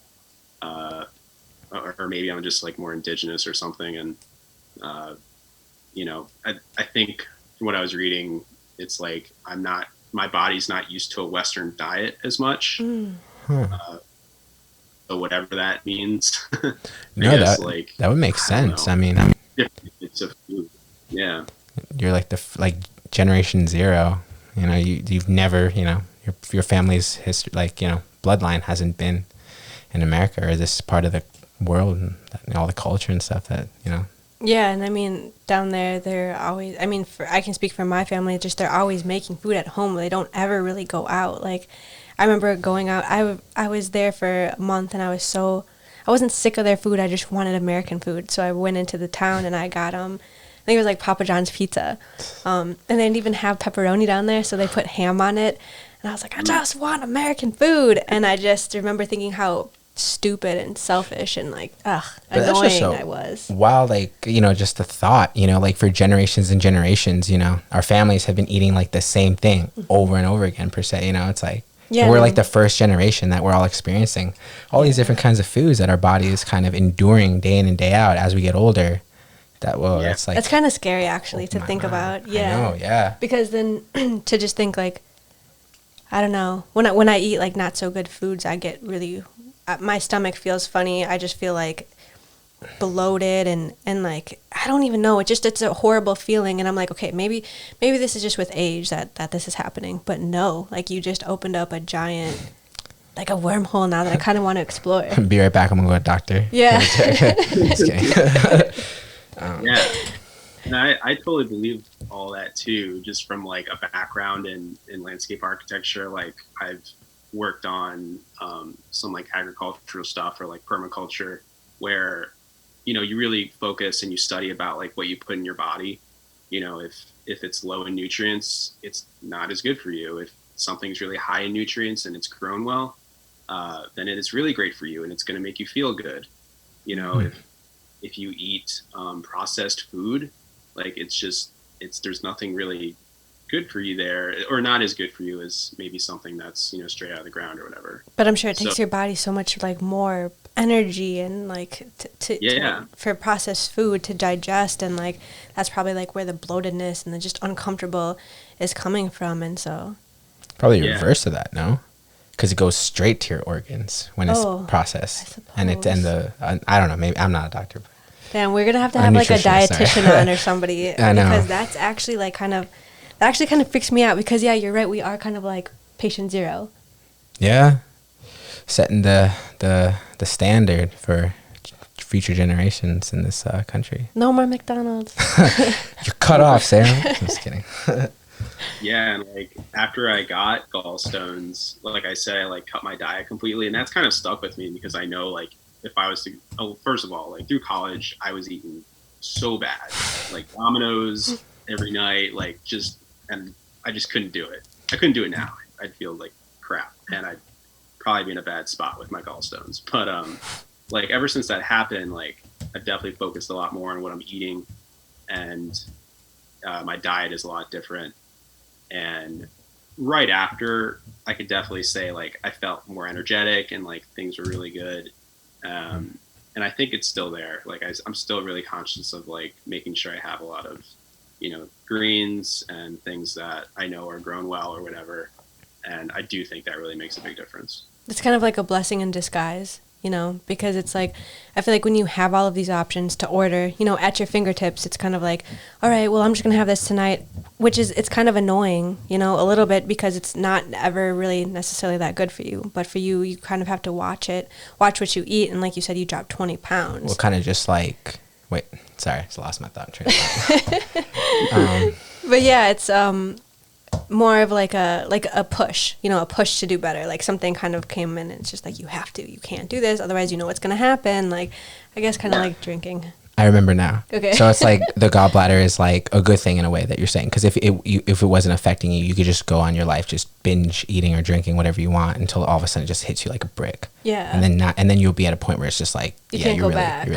or maybe I'm just like more indigenous or something. And I think from what I was reading, it's like my body's not used to a Western diet as much. So whatever that means. No, that would make sense. I mean, it's a food. Yeah. You're like like generation zero. You've never, your family's history, like, bloodline hasn't been in America or this part of the world, and all the culture and stuff that, Yeah, and I mean, down there, they're always, I can speak for my family, just they're always making food at home. They don't ever really go out. Like, I remember going out, I was there for a month, and I wasn't sick of their food, I just wanted American food. So I went into the town, and I got, I think it was like Papa John's pizza. And they didn't even have pepperoni down there, so they put ham on it. And I was like, I just want American food. And I just remember thinking how stupid and selfish and like annoying I was. Wow, like, just the thought, like for generations and generations, our families have been eating like the same thing over and over again per se. It's like we're like the first generation that we're all experiencing all these different kinds of foods that our body is kind of enduring day in and day out as we get older. That's like, it's kind of scary actually to think about. Yeah, I know, yeah. Because then to just think like, I don't know, when I eat like not so good foods, I get really, my stomach feels funny. I just feel like bloated and like, I don't even know. It's a horrible feeling. And I'm like, okay, maybe this is just with age that this is happening. But no, like you just opened up a giant, like a wormhole now that I kind of want to explore. Be right back. I'm going to go to the doctor. Yeah. Just kidding. Yeah. And I totally believe all that too, just from like a background in landscape architecture. Like I've worked on some like agricultural stuff or like permaculture where, you really focus and you study about like what you put in your body. If it's low in nutrients, it's not as good for you. If something's really high in nutrients and it's grown well, then it is really great for you and it's going to make you feel good. If you eat processed food, like there's nothing really good for you there, or not as good for you as maybe something that's straight out of the ground or whatever. But I'm sure it takes your body so much like more energy and like for processed food to digest, and like that's probably like where the bloatedness and the just uncomfortable is coming from. And so probably reverse of that, no? Because it goes straight to your organs when it's processed, and I don't know. Maybe I'm not a doctor. But damn, we're gonna have to have like a dietitian on or somebody. I know, because that's actually like that actually kind of freaks me out. Because you're right. We are kind of like patient zero. Yeah, setting the standard for future generations in this country. No more McDonald's. You're cut off, Sarah. Just kidding. Yeah, and like after I got gallstones, like I said, I like cut my diet completely, and that's kind of stuck with me because I know like if I was to, oh, first of all, like through college, I was eating so bad, like Domino's every night, like just, and I just couldn't do it. I couldn't do it now. I'd feel like crap, and I'd probably be in a bad spot with my gallstones. But like ever since that happened, like I've definitely focused a lot more on what I'm eating, and my diet is a lot different. And right after, I could definitely say like I felt more energetic and like things were really good. And I think it's still there. Like I'm still really conscious of like making sure I have a lot of, greens and things that I know are grown well or whatever. And I do think that really makes a big difference. It's kind of like a blessing in disguise, because it's like, I feel like when you have all of these options to order, at your fingertips, it's kind of like, all right, well, I'm just going to have this tonight, it's kind of annoying, a little bit because it's not ever really necessarily that good for you. But for you, you kind of have to watch what you eat. And like you said, you dropped 20 pounds. Well, kind of just like, wait, sorry, I just lost my thought train. But yeah, it's more of like a push, a push to do better. Like something kind of came in and it's just like, you can't do this. Otherwise, what's going to happen. Like, I guess kind of like drinking. I remember now. Okay. So it's like the gallbladder is like a good thing in a way that you're saying. Because if it wasn't affecting you, you could just go on your life, just binge eating or drinking whatever you want until all of a sudden it just hits you like a brick. Yeah. And then you'll be at a point where it's just like, you can't go back.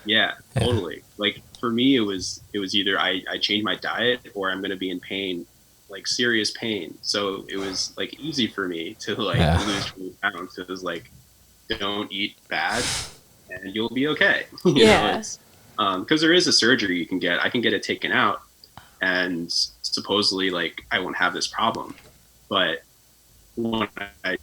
Yeah, totally. Like for me, it was either I change my diet or I'm going to be in pain, like serious pain. So it was like easy for me to like lose 20 pounds. It was like, don't eat bad and you'll be okay. Because there is a surgery you can get. I can get it taken out and supposedly like I won't have this problem. But when I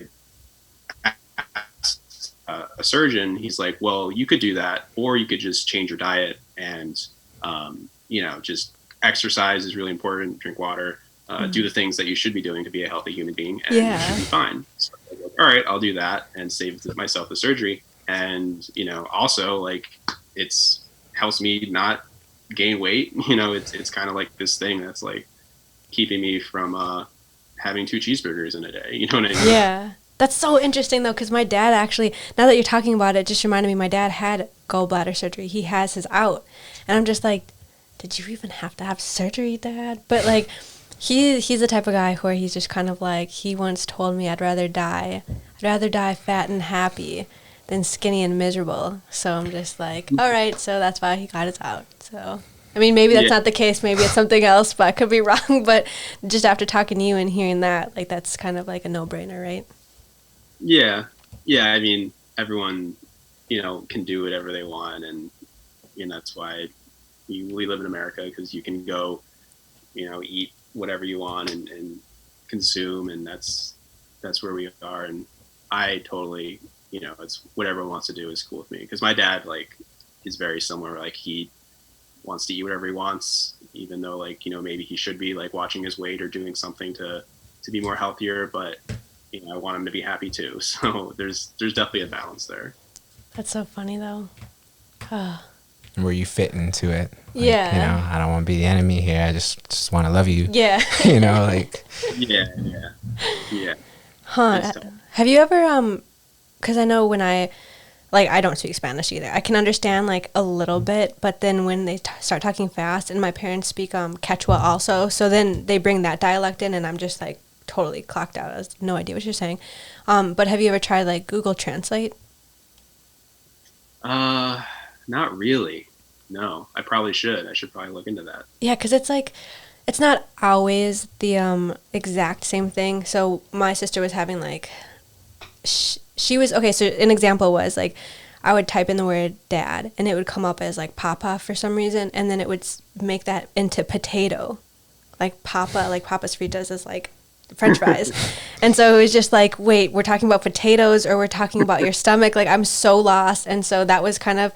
a surgeon, he's like, well, you could do that, or you could just change your diet and, just exercise is really important. Drink water, do the things that you should be doing to be a healthy human being, and you should be fine. So I was like, all right, I'll do that and save myself the surgery. And, also like it's helps me not gain weight. It's kind of like this thing that's like keeping me from having 2 cheeseburgers in a day. You know what I mean? Yeah. That's so interesting, though, because my dad actually, now that you're talking about it, just reminded me my dad had gallbladder surgery. He has his out. And I'm just like, did you even have to have surgery, Dad? But, like, he's the type of guy where he's just kind of like, he once told me I'd rather die fat and happy than skinny and miserable. So I'm just like, all right, so that's why he got his out. So, I mean, maybe that's not the case. Maybe it's something else, but I could be wrong. But just after talking to you and hearing that, like, that's kind of like a no-brainer, right? Yeah. I mean, everyone, can do whatever they want, and that's why we live in America, because you can go, eat whatever you want and consume, and that's where we are. And I totally, it's what everyone wants to do is cool with me, because my dad like is very similar. Like he wants to eat whatever he wants, even though like maybe he should be like watching his weight or doing something to be more healthier, but I want him to be happy too. So there's definitely a balance there. That's so funny though. Where you fit into it. Like, yeah. I don't want to be the enemy here. I just want to love you. Yeah. like. Yeah. Huh. Have you ever, because I know when I don't speak Spanish either. I can understand like a little bit, but then when they start talking fast, and my parents speak Quechua also, so then they bring that dialect in, and I'm just like, totally clocked out. I have no idea what you're saying. But have you ever tried like Google Translate? Not really. No, I probably should. I should probably look into that. Yeah, because it's like, it's not always the exact same thing. So my sister was having like, she was, okay, so an example was like, I would type in the word dad, and it would come up as like papa for some reason, and then it would make that into potato. Like papa, like Papa's Fritas is like French fries. And so it was just like, wait, we're talking about potatoes or we're talking about your stomach? Like, I'm so lost. And so that was kind of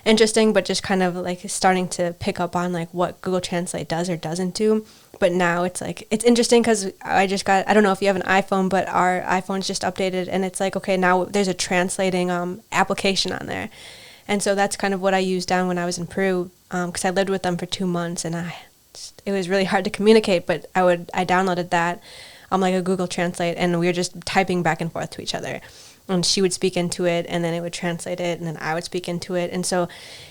interesting, but just kind of like starting to pick up on like what Google Translate does or doesn't do. But now it's like, it's interesting because I don't know if you have an iPhone, but our iPhone's just updated, and it's like, okay, now there's a translating application on there. And so that's kind of what I used down when I was in Peru, because I lived with them for 2 months, and it was really hard to communicate, but I downloaded that on like a Google Translate, and we were just typing back and forth to each other. And she would speak into it, and then it would translate it, and then I would speak into it. And so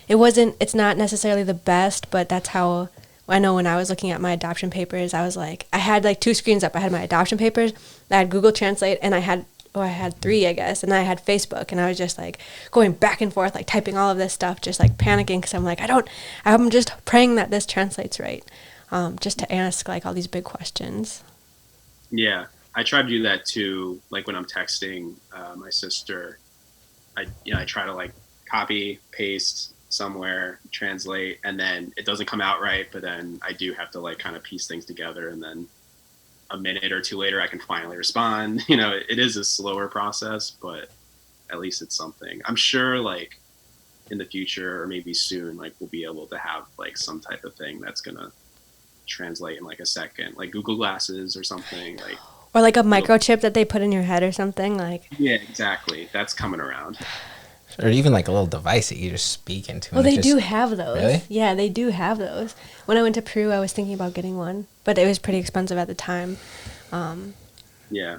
it's not necessarily the best, but that's how I know when I was looking at my adoption papers, I was like, I had like 2 screens up. I had my adoption papers, I had Google Translate, and I had 3, I guess, and then I had Facebook, and I was just like going back and forth, like typing all of this stuff, just like panicking, because I'm like, I'm just praying that this translates right, just to ask like all these big questions. Yeah, I try to do that too. Like when I'm texting my sister, I try to like copy, paste somewhere, translate, and then it doesn't come out right, but then I do have to like kind of piece things together, and then a minute or 2 later I can finally respond. It is a slower process, but at least it's something. I'm sure like in the future or maybe soon, like we'll be able to have like some type of thing that's gonna translate in like a second, like Google Glasses or something, like, or like a microchip that they put in your head or something, like. Yeah, exactly, that's coming around. Or even like a little device that you just speak into. Well, they do have those. Really? Yeah, they do have those. When I went to Peru, I was thinking about getting one, but it was pretty expensive at the time. Yeah.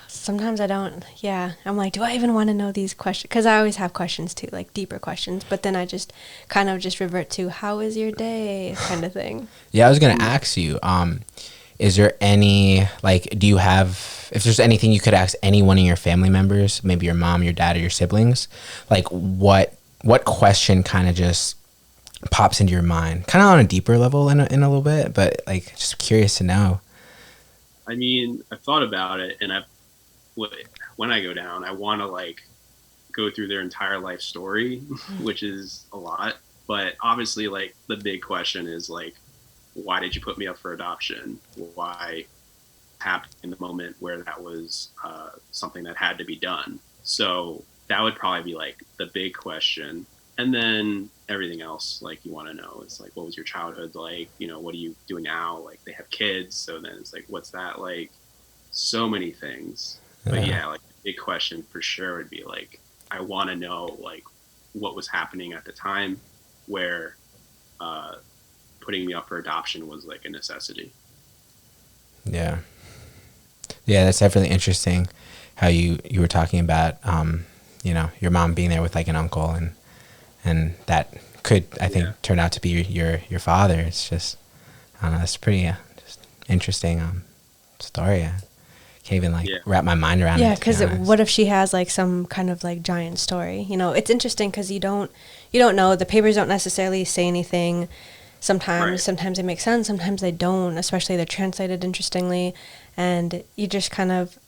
Sometimes I don't. Yeah, I'm like, do I even want to know these questions? Because I always have questions too, like deeper questions. But then I just kind of just revert to how was your day kind of thing. Yeah, I was gonna ask you. Is there any do you have, if there's anything you could ask any one of your family members, maybe your mom, your dad, or your siblings, like what question kind of just pops into your mind, kind of on a deeper level in a little bit, but like just curious to know. I mean, I've thought about it, and when I go down, I want to like go through their entire life story, which is a lot. But obviously, like the big question is like, why did you put me up for adoption? Why happened in the moment where that was something that had to be done? So that would probably be like the big question. And then everything else, like you want to know, is like, what was your childhood like? What are you doing now? Like they have kids. So then it's like, what's that like? So many things. But yeah, like the big question for sure would be like, I want to know like what was happening at the time where putting me up for adoption was like a necessity. Yeah, that's definitely interesting how you were talking about your mom being there with like an uncle, and that could, I think, turn out to be your father. It's just, I don't know, it's pretty just interesting story. I can't even wrap my mind around it. Yeah, because what if she has like some kind of like giant story? It's interesting because you don't know. The papers don't necessarily say anything. Sometimes they make sense, sometimes they don't, especially they're translated interestingly, and you just kind of,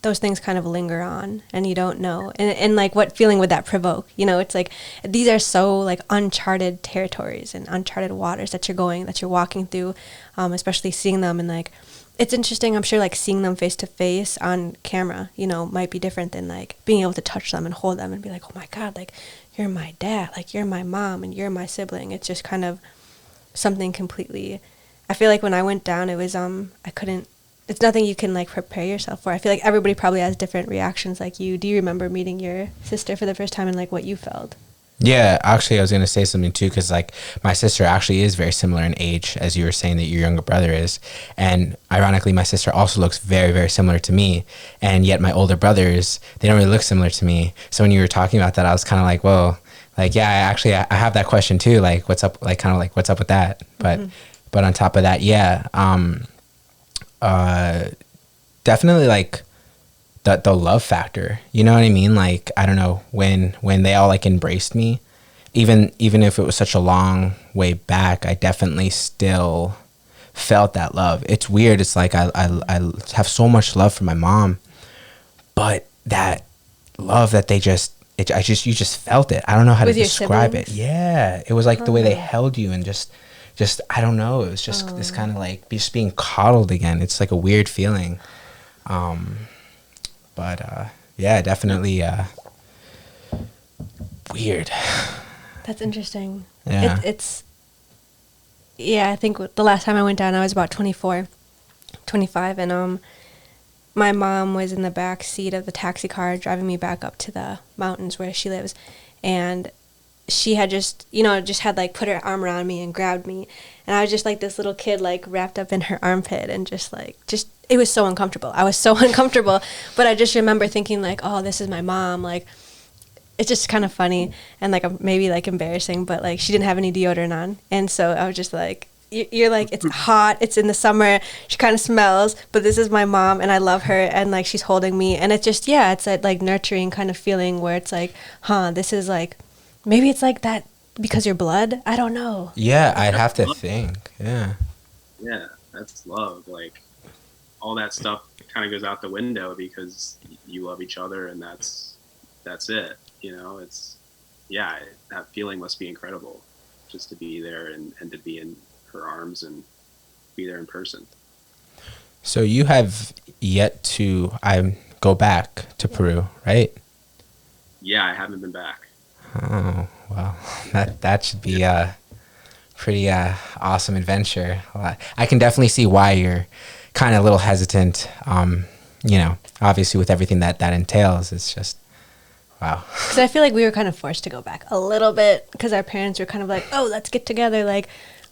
those things kind of linger on, and you don't know. And like, what feeling would that provoke? It's like, these are so like uncharted territories and uncharted waters that you're walking through, especially seeing them, and like, it's interesting, I'm sure, like seeing them face to face on camera, might be different than like being able to touch them and hold them and be like, oh my God, like you're my dad, like you're my mom and you're my sibling. It's just kind of something completely. I feel like when I went down, it was it's nothing you can like prepare yourself for. I feel like everybody probably has different reactions like you. Do you remember meeting your sister for the first time and like what you felt? Yeah, actually, I was going to say something too, because like my sister actually is very similar in age as you were saying that your younger brother is, and ironically, my sister also looks very, very similar to me, and yet my older brothers, they don't really look similar to me. So when you were talking about that, I was kind of like, whoa. Like, yeah, I have that question too. Like, what's up? Like, kind of like, what's up with that? But on top of that, yeah, definitely like the love factor. You know what I mean? Like, I don't know, when they all like embraced me, even if it was such a long way back, I definitely still felt that love. It's weird. It's like I have so much love for my mom, but that love that you just felt it. I don't know how to describe it. Yeah. It was like the way they held you and just I don't know. It was just this kind of like just being coddled again. It's like a weird feeling. But yeah, definitely weird. That's interesting. Yeah. I think the last time I went down, I was about 24, 25, and my mom was in the back seat of the taxi car driving me back up to the mountains where she lives, and she had just had like put her arm around me and grabbed me, and I was just like this little kid like wrapped up in her armpit, and just it was so uncomfortable. I was so uncomfortable, but I just remember thinking like, oh, this is my mom. Like, it's just kind of funny and like maybe like embarrassing, but like she didn't have any deodorant on, and so I was just like, you're like, it's hot, it's in the summer, she kind of smells, but this is my mom and I love her, and like she's holding me, and it's just, yeah, it's that like nurturing kind of feeling where it's like, this is like, maybe it's like that because you're blood, I don't know. Yeah, I'd have to think. Yeah, that's love. Like, all that stuff kind of goes out the window because you love each other, and that's it. It's, yeah, that feeling must be incredible, just to be there and to be in her arms and be there in person. So you have yet to go back to Peru, right? Yeah, I haven't been back. Oh, well, that should be a pretty awesome adventure. I can definitely see why you're kind of a little hesitant. Obviously with everything that entails, it's just, wow. Because I feel like we were kind of forced to go back a little bit because our parents were kind of like, oh, let's get together like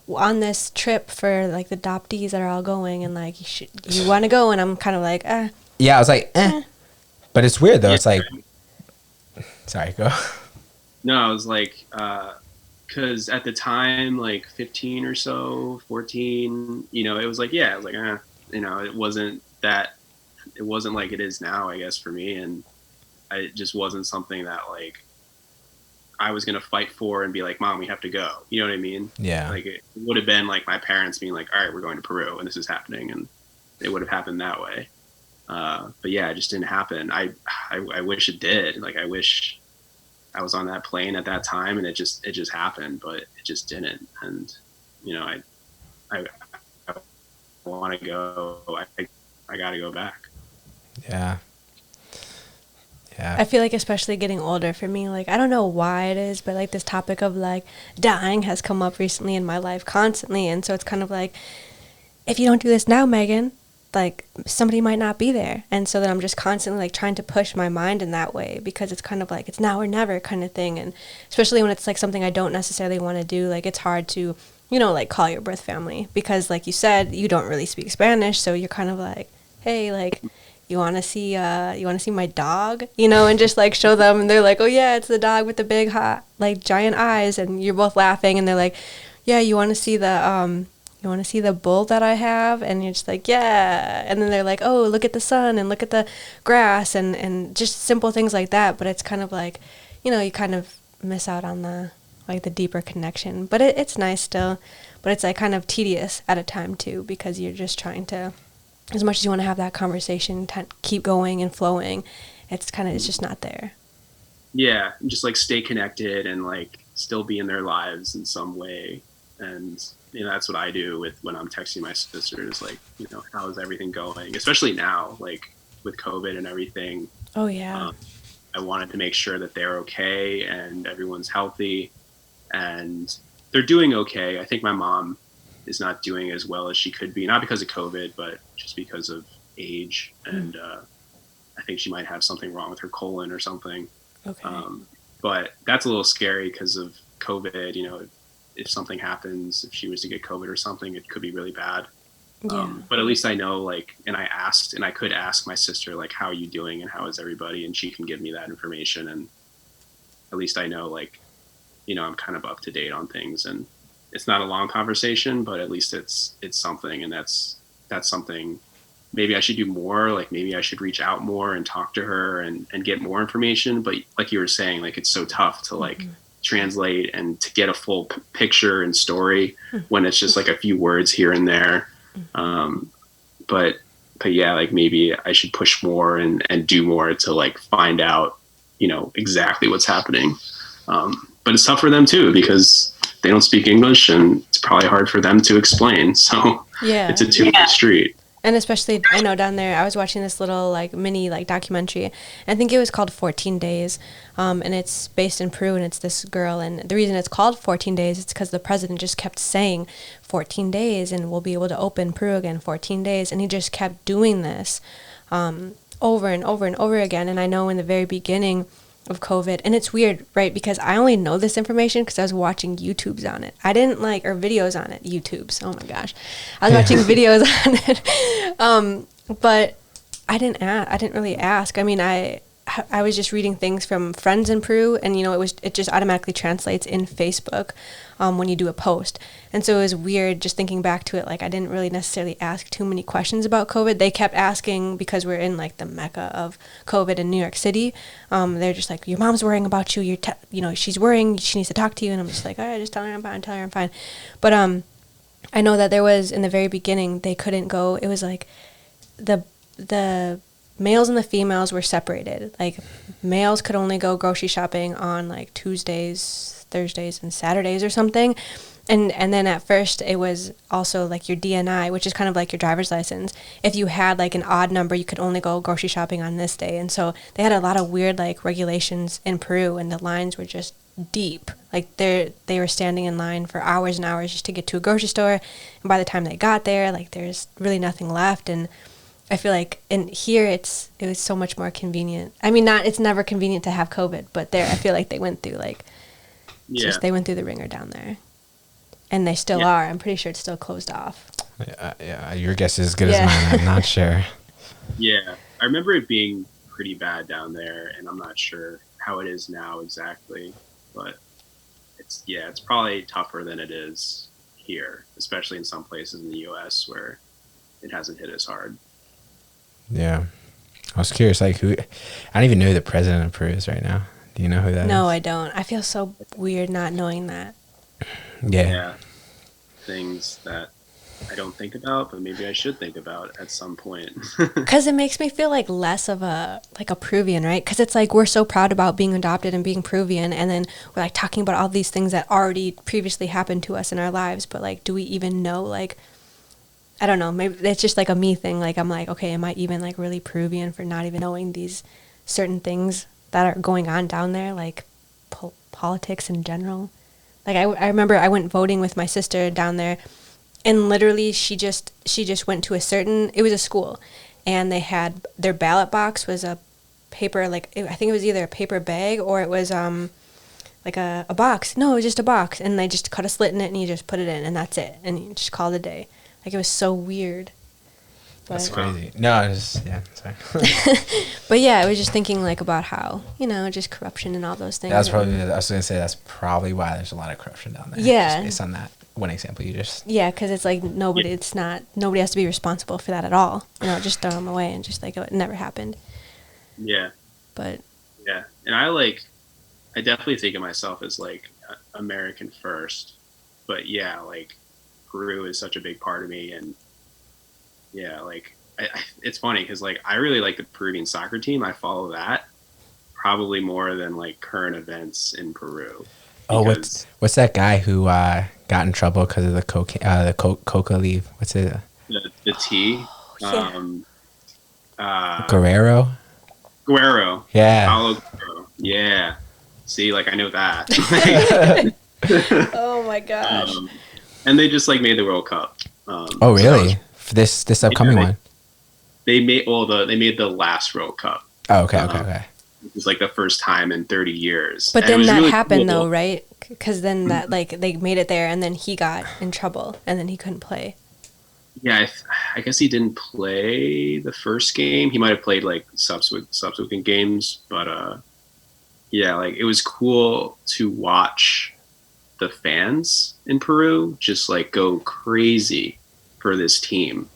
on this trip for like the adoptees that are all going, and like you want to go, and I'm kind of like, Yeah, I was like, but it's weird though. Yeah. It's like, sorry, go. No, I was like, because at the time, like 15 or so, 14, it was like, yeah, I was like, it wasn't like it is now, I guess, for me. And it just wasn't something that like I was going to fight for and be like, Mom, we have to go. You know what I mean? Yeah. Like, it would have been like my parents being like, all right, we're going to Peru and this is happening. And it would have happened that way. But yeah, it just didn't happen. I wish it did. Like, I wish I was on that plane at that time and it just happened, but it just didn't. And, I want to go. I got to go back. Yeah. Yeah. I feel like especially getting older for me, like, I don't know why it is, but like this topic of like dying has come up recently in my life constantly. And so it's kind of like, if you don't do this now, Megan, like somebody might not be there. And so then I'm just constantly like trying to push my mind in that way, because it's kind of like it's now or never kind of thing. And especially when it's like something I don't necessarily want to do, like it's hard to, like call your birth family, because like you said, you don't really speak Spanish. So you're kind of like, hey, like, you want to see my dog, and just like show them, and they're like, oh yeah, it's the dog with the big hot like giant eyes, and you're both laughing, and they're like, yeah, you want to see the bull that I have, and you're just like, yeah, and then they're like, oh, look at the sun and look at the grass, and just simple things like that. But it's kind of like, you kind of miss out on the like the deeper connection, but it's nice still, but it's like kind of tedious at a time too, because you're just trying to, as much as you want to have that conversation, keep going and flowing, it's just not there. Yeah, just like stay connected and like still be in their lives in some way. And that's what I do when I'm texting my sisters, like, how is everything going? Especially now, like with COVID and everything. Oh yeah. I wanted to make sure that they're okay and everyone's healthy, and they're doing okay. I think my mom is not doing as well as she could be, not because of COVID, but just because of age. And I think she might have something wrong with her colon or something. Okay. But that's a little scary because of COVID. If something happens, if she was to get COVID or something, it could be really bad. Yeah. But at least I know, like, and I could ask my sister, like, how are you doing and how is everybody? And she can give me that information. And at least I know, like, I'm kind of up to date on things. And it's not a long conversation, but at least it's something. And that's something maybe I should do more. Like, maybe I should reach out more and talk to her and get more information. But like you were saying, like, it's so tough to like translate and to get a full picture and story when it's just like a few words here and there. But yeah, like maybe I should push more and do more to like find out, exactly what's happening. But it's tough for them too, because they don't speak English and it's probably hard for them to explain. So yeah, it's a two-way street. And especially, I know down there, I was watching this little like mini like documentary. I think it was called 14 Days, and it's based in Peru, and it's this girl. And the reason it's called 14 Days is because the president just kept saying 14 days, and we'll be able to open Peru again, 14 days. And he just kept doing this over and over and over again. And I know in the very beginning, of COVID. And it's weird, right? Because I only know this information because I was watching YouTubes on it. I didn't like, or videos on it, YouTubes. Oh my gosh. I was watching videos on it. But I didn't really ask. I mean, I was just reading things from friends in Peru, and it just automatically translates in Facebook when you do a post. And so it was weird just thinking back to it. Like, I didn't really necessarily ask too many questions about COVID. They kept asking because we're in like the mecca of COVID in New York City. They're just like, your mom's worrying about you. She's worrying. She needs to talk to you. And I'm just like, all right, just tell her I'm fine. Tell her I'm fine. But I know that there was, in the very beginning, they couldn't go. It was like the males and the females were separated. Like, males could only go grocery shopping on like Tuesdays, Thursdays, and Saturdays or something. And then at first it was also like your DNI, which is kind of like your driver's license. If you had like an odd number, you could only go grocery shopping on this day. And so they had a lot of weird like regulations in Peru, and the lines were just deep. Like they were standing in line for hours and hours just to get to a grocery store. And by the time they got there, like there's really nothing left. And I feel like in here it was so much more convenient. I mean, it's never convenient to have COVID, but there I feel like they went through they went through the ringer down there, and they still are. I'm pretty sure it's still closed off. Yeah, your guess is as good as mine. I'm not sure. Yeah, I remember it being pretty bad down there, and I'm not sure how it is now exactly, but it's probably tougher than it is here, especially in some places in the U.S. where it hasn't hit as hard. Yeah. I was curious, like, I don't even know who the president of Peru is right now. Do you know who that is? No, I don't. I feel so weird not knowing that. Yeah. Things that I don't think about, but maybe I should think about at some point. Because it makes me feel like less of a Peruvian, right? Because it's like we're so proud about being adopted and being Peruvian, and then we're like talking about all these things that already previously happened to us in our lives, but like, do we even know, like, I don't know, maybe it's just like a me thing. Like, I'm like, okay, am I even like really Peruvian for not even knowing these certain things that are going on down there, like politics in general? Like, I remember I went voting with my sister down there, and literally she just went to it was a school, and they had their ballot box was a paper, like, I think it was either a paper bag or it was like a box. No, it was just a box, and they just cut a slit in it and you just put it in, and that's it, and you just call it a day. Like, it was so weird. But, that's crazy. No, sorry. But yeah, I was just thinking like about how, just corruption and all those things. I was going to say that's probably why there's a lot of corruption down there. Yeah. Just based on that one example you just. Yeah, because it's like nobody has to be responsible for that at all. Just throw them away and just like it never happened. Yeah. But. Yeah. And I definitely think of myself as like American first. But yeah, like, Peru is such a big part of me, and it's funny because like I really like the Peruvian soccer team. I follow that probably more than like current events in Peru. Oh, what's that guy who got in trouble because of the coca leaf? What's it? The tea. Guerrero. Yeah. Paulo Guerrero. Yeah. See, like I know that. Oh my gosh. And they just like made the World Cup. Oh really? For this upcoming one? They made the last World Cup. Oh, okay. It was like the first time in 30 years. But then that really happened though, right? Because then that like they made it there, and then he got in trouble, and then he couldn't play. Yeah, I guess he didn't play the first game. He might have played like subsequent games, but like it was cool to watch the fans in Peru just like go crazy for this team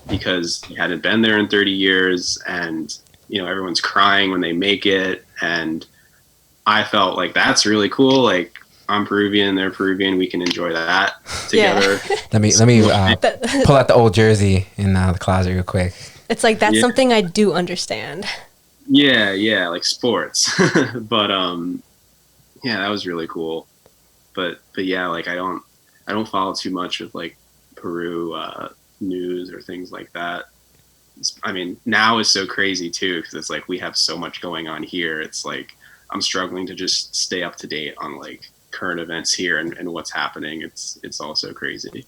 because he hadn't been there in 30 years, and everyone's crying when they make it, and I felt like that's really cool. Like, I'm Peruvian, they're Peruvian, we can enjoy that together. Yeah. let me pull out the old jersey in the closet real quick. It's like that's something I do understand. Yeah, like sports. But that was really cool. But yeah, like I don't follow too much with like Peru news or things like that. I mean, now is so crazy too because it's like we have so much going on here. It's like I'm struggling to just stay up to date on like current events here and what's happening. It's all so crazy.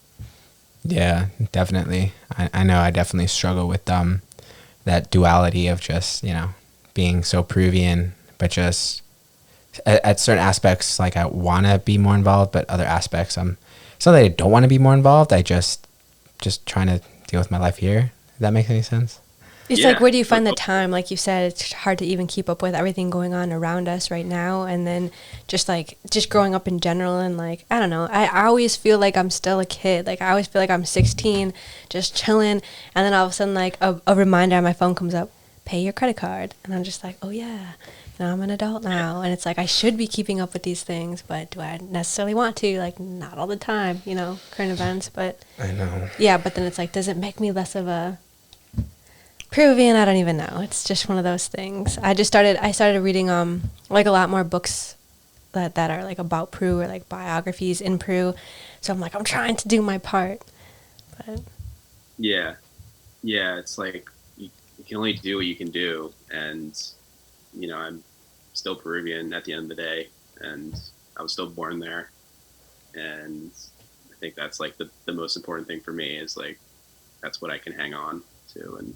Yeah, definitely. I know I definitely struggle with that duality of just being so Peruvian but just at certain aspects, like I want to be more involved, but other aspects, it's not that I don't want to be more involved. I just trying to deal with my life here. If that makes any sense? It's Yeah. like, where do you find the time? Like you said, it's hard to even keep up with everything going on around us right now. And then just growing up in general. And like, I don't know, I always feel like I'm still a kid. Like I always feel like I'm 16, just chilling. And then all of a sudden, like a reminder on my phone comes up, pay your credit card. And I'm just like, oh yeah, now I'm an adult now. And it's like, I should be keeping up with these things, but do I necessarily want to? Like, not all the time, current events. But I know. yeah, but then it's like, does it make me less of a Peruvian? I don't even know. It's just one of those things. I started reading like a lot more books that are like about Peru, or like biographies in Peru. So I'm like, I'm trying to do my part. But Yeah. It's like you can only do what you can do, and I'm still Peruvian at the end of the day, and I was still born there, and I think that's like the most important thing for me is like that's what I can hang on to, and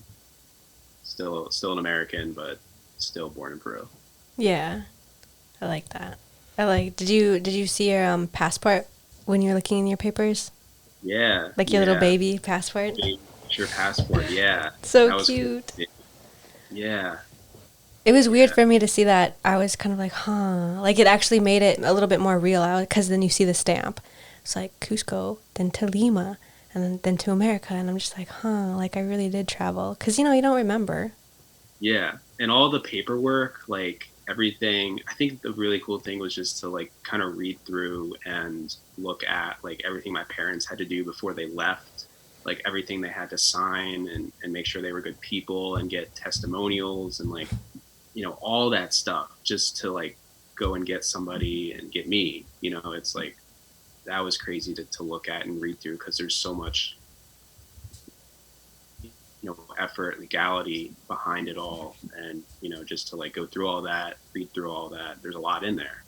still an American, but still born in Peru. yeah, I like that. Did you see your passport when you were looking in your papers? Yeah. Like your little baby passport? Your passport, yeah. So That was cute. cool. Yeah. It was weird Yeah. for me to see that. I was kind of like, huh. Like, it actually made it a little bit more real, because then you see the stamp. It's like Cusco, then to Lima, and then to America. And I'm just like, huh, like I really did travel. Because, you don't remember. Yeah. And all the paperwork, like everything, I think the really cool thing was just to like kind of read through and look at like everything my parents had to do before they left, like everything they had to sign and make sure they were good people and get testimonials and like, all that stuff just to like go and get somebody and get me, it's like, that was crazy to look at and read through because there's so much, effort, legality behind it all. And, just to like go through all that, read through all that, there's a lot in there.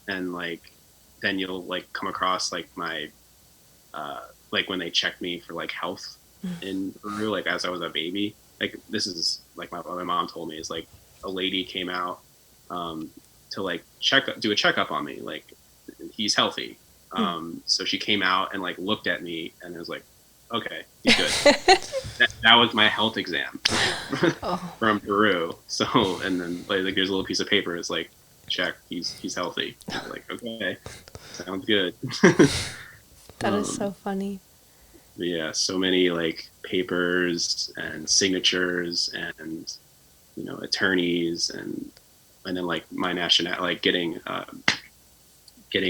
And like, then you'll like come across like my, like when they checked me for like health in Peru, like as I was a baby, like this is like my mom told me is like a lady came out, to like do a checkup on me. Like he's healthy. So she came out and like looked at me and it was like, okay, he's good. that was my health exam from Peru. So, and then like there's a little piece of paper. It's like, check, he's healthy. Like, okay, sounds good. That is so funny. Yeah, so many like papers and signatures and attorneys and then like my national like getting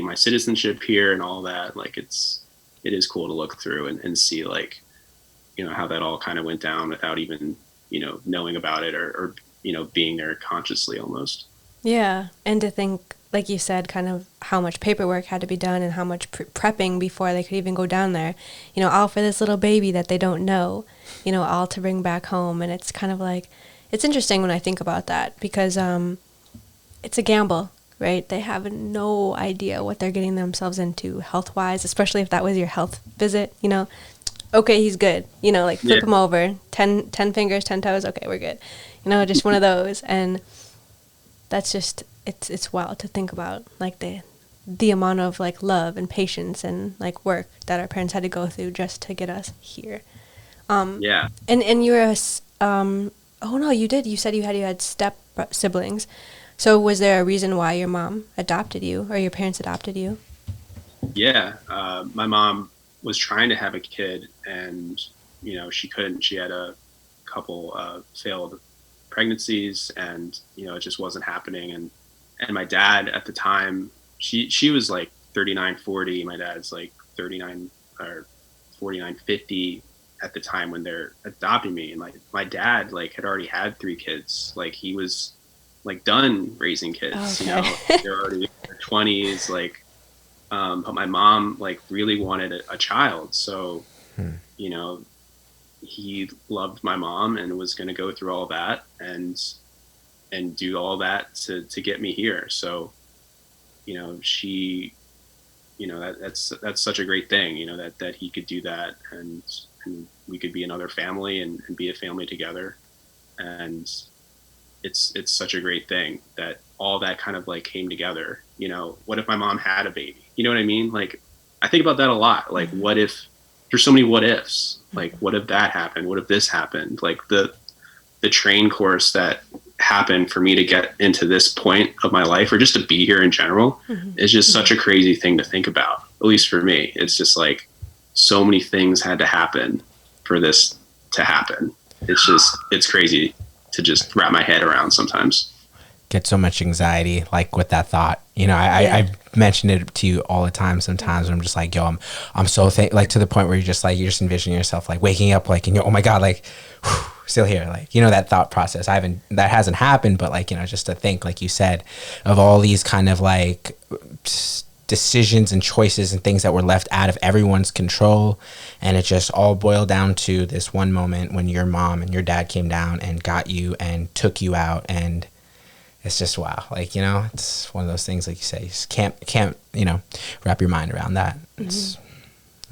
my citizenship here and all that. Like it is cool to look through and see like how that all kind of went down without even knowing about it or being there consciously almost. Yeah, and to think, like you said, kind of how much paperwork had to be done and how much prepping before they could even go down there, all for this little baby that they don't know, all to bring back home. And it's kind of like, it's interesting when I think about that because it's a gamble, right? They have no idea what they're getting themselves into health-wise, especially if that was your health visit, Okay, he's good. Like flip him over, 10 fingers, 10 toes, okay, we're good. Just one of those. And that's just, it's wild to think about, like the amount of like love and patience and like work that our parents had to go through just to get us here. Yeah. And you were oh no, you said you had step siblings. So was there a reason why your mom adopted you or your parents adopted you? Yeah. My mom was trying to have a kid and she couldn't. She had a couple failed pregnancies and it just wasn't happening. And my dad at the time, she was like 39, 40. My dad's like 39 or 49, 50 at the time when they're adopting me. And my dad like had already had 3 kids. Like he was like done raising kids. Okay. They're already in their 20s. Like, but my mom like really wanted a child. So, he loved my mom and was going to go through all that and do all that to get me here. So, she, that's such a great thing, that he could do that and we could be another family and be a family together. And, it's such a great thing that all that kind of like came together. You know, what if my mom had a baby? You know what I mean? Like, I think about that a lot. Like, what if there's so many what ifs? Like, what if that happened? What if this happened? Like the train course that happened for me to get into this point of my life, or just to be here in general, is just such a crazy thing to think about. At least for me, it's just like so many things had to happen for this to happen. It's crazy to just wrap my head around sometimes. Get so much anxiety like with that thought. You know, I mentioned it to you all the time sometimes when I'm just like, yo, I'm so like to the point where you're just envisioning yourself like waking up like, and you're, oh my God, like whew, still here. Like, you know, that thought process. That hasn't happened, but like, you know, just to think, like you said, of all these kind of like decisions and choices and things that were left out of everyone's control. And it just all boiled down to this one moment when your mom and your dad came down and got you and took you out. And it's just, wow. Like, you know, it's one of those things, like you say, you just can't, you know, wrap your mind around that. It's,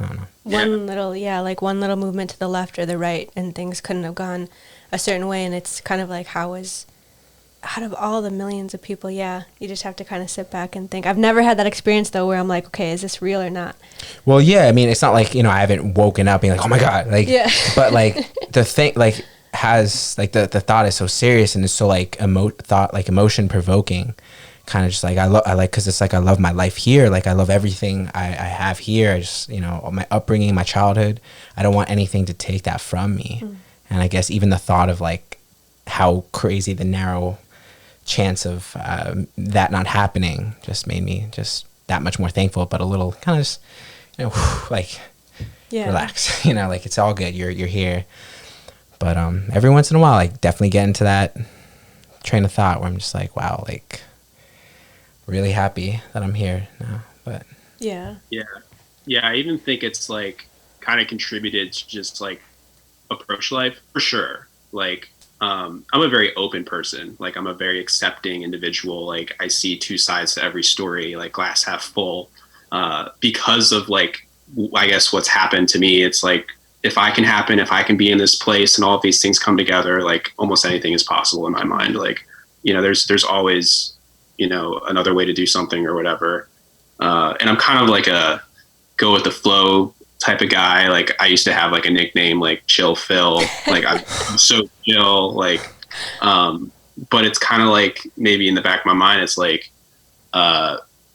I don't know. One little movement to the left or the right and things couldn't have gone a certain way. And it's kind of like, out of all the millions of people, you just have to kind of sit back and think. I've never had that experience though, where I'm like, okay, is this real or not? Well, yeah, I mean, it's not like, you know, I haven't woken up being like, oh my God, like, but like the thing, like, has like the thought is so serious and it's so like emotion provoking, kind of just like I like, because it's like I love my life here, like I love everything I have here. I just, you know, my upbringing, my childhood, I don't want anything to take that from me. And I guess even the thought of like how crazy the narrow chance of that not happening just made me just that much more thankful, but a little kind of just, you know, like relax, you know, like it's all good, you're here. But every once in a while, like definitely get into that train of thought where I'm just like, wow, like really happy that I'm here now. But yeah, I even think it's like kind of contributed to just like approach life for sure. Like I'm a very open person. Like I'm a very accepting individual. Like I see two sides to every story, like glass half full. Because of like, I guess what's happened to me, it's like, if I can be in this place and all of these things come together, like almost anything is possible in my mind. Like, you know, there's always, you know, another way to do something or whatever. And I'm kind of like a go with the flow type of guy. Like I used to have like a nickname, like Chill Phil, like I'm so chill, like, but it's kind of like maybe in the back of my mind, it's like,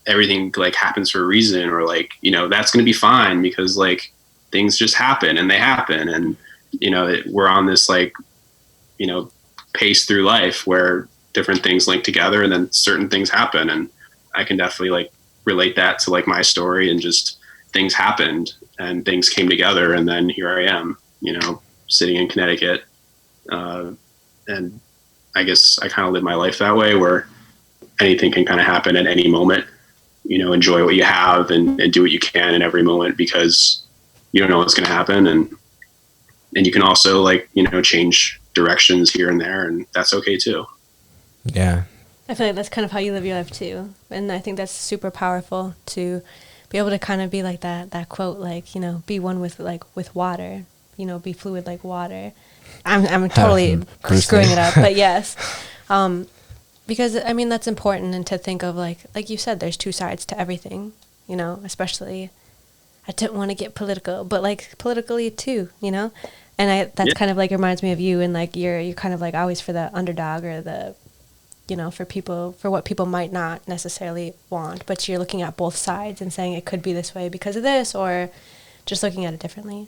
everything like happens for a reason, or like, you know, that's going to be fine because like things just happen and they happen. And, you know, we're on this like, you know, pace through life where different things link together and then certain things happen. And I can definitely like relate that to like my story, and just things happened and things came together. And then here I am, you know, sitting in Connecticut. And I guess I kind of live my life that way, where anything can kind of happen at any moment. You know, enjoy what you have and do what you can in every moment, because you don't know what's going to happen. And you can also like, you know, change directions here and there, and that's okay too. Yeah. I feel like that's kind of how you live your life too. And I think that's super powerful to be able to kind of be like that quote, like, you know, be one with water, you know, be fluid like water. I'm totally screwing it up, but yes. Because I mean, that's important, and to think of like you said, there's two sides to everything, you know, especially, I didn't want to get political, but like politically too, you know, and that's kind of like reminds me of you, and like you're kind of like always for the underdog, or the, you know, for what people might not necessarily want, but you're looking at both sides and saying it could be this way because of this, or just looking at it differently.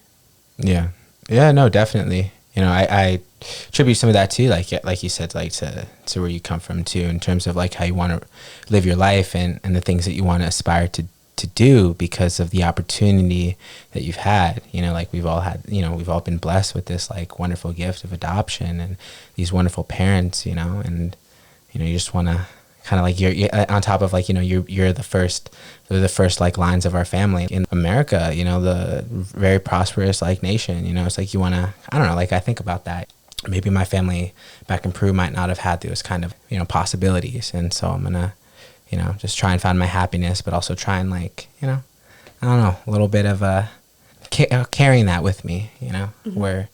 Yeah, no, definitely. You know, I attribute some of that too, like you said, like to where you come from too, in terms of like how you want to live your life and the things that you want to aspire to do because of the opportunity that you've had. You know, like we've all been blessed with this like wonderful gift of adoption and these wonderful parents, you know, and, you know, you just want to kind of like you're on top of like, you know, they're the first like lines of our family in America, you know, the very prosperous like nation, you know. It's like you want to, I don't know, like I think about that. Maybe my family back in Peru might not have had those kind of, you know, possibilities. And so I'm going to, you know, just try and find my happiness, but also try and like, you know, I don't know, a little bit of carrying that with me, you know, where,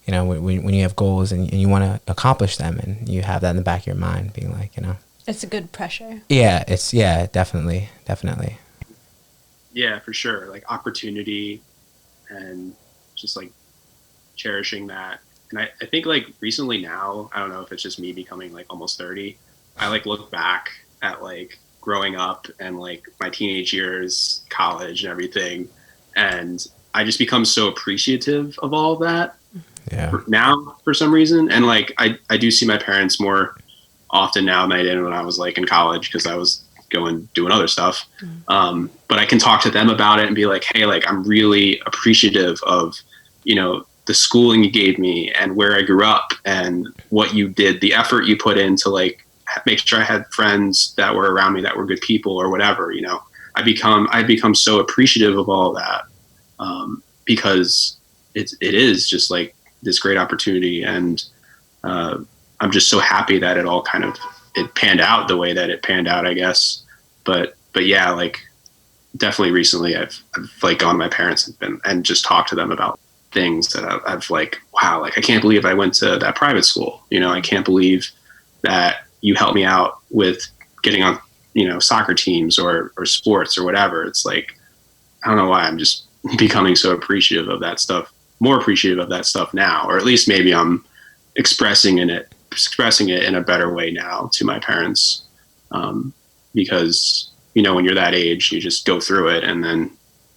you know, when you have goals and you want to accomplish them, and you have that in the back of your mind, being like, you know, It's a good pressure. yeah, definitely. Yeah, for sure. Like opportunity and just like cherishing that. And I think like recently now, I don't know if it's just me becoming like almost 30, I like look back at like growing up and like my teenage years, college and everything. And I just become so appreciative of all of that now for some reason. And like, I do see my parents more often now than I did when I was like in college, because I was doing other stuff. But I can talk to them about it and be like, hey, like I'm really appreciative of, you know, the schooling you gave me and where I grew up and what you did, the effort you put in to like make sure I had friends that were around me that were good people or whatever. You know, I become so appreciative of all of that, because it is just like this great opportunity. And I'm just so happy that it all kind of, it panned out the way that it panned out, I guess. But yeah, like definitely recently I've like gone to my parents and just talked to them about things that I've like, wow, like I can't believe I went to that private school. You know, I can't believe that you helped me out with getting on, you know, soccer teams or sports or whatever. It's like, I don't know why I'm just becoming so appreciative of that stuff, more appreciative of that stuff now, or at least maybe I'm expressing it in a better way now to my parents. Because, you know, when you're that age, you just go through it and then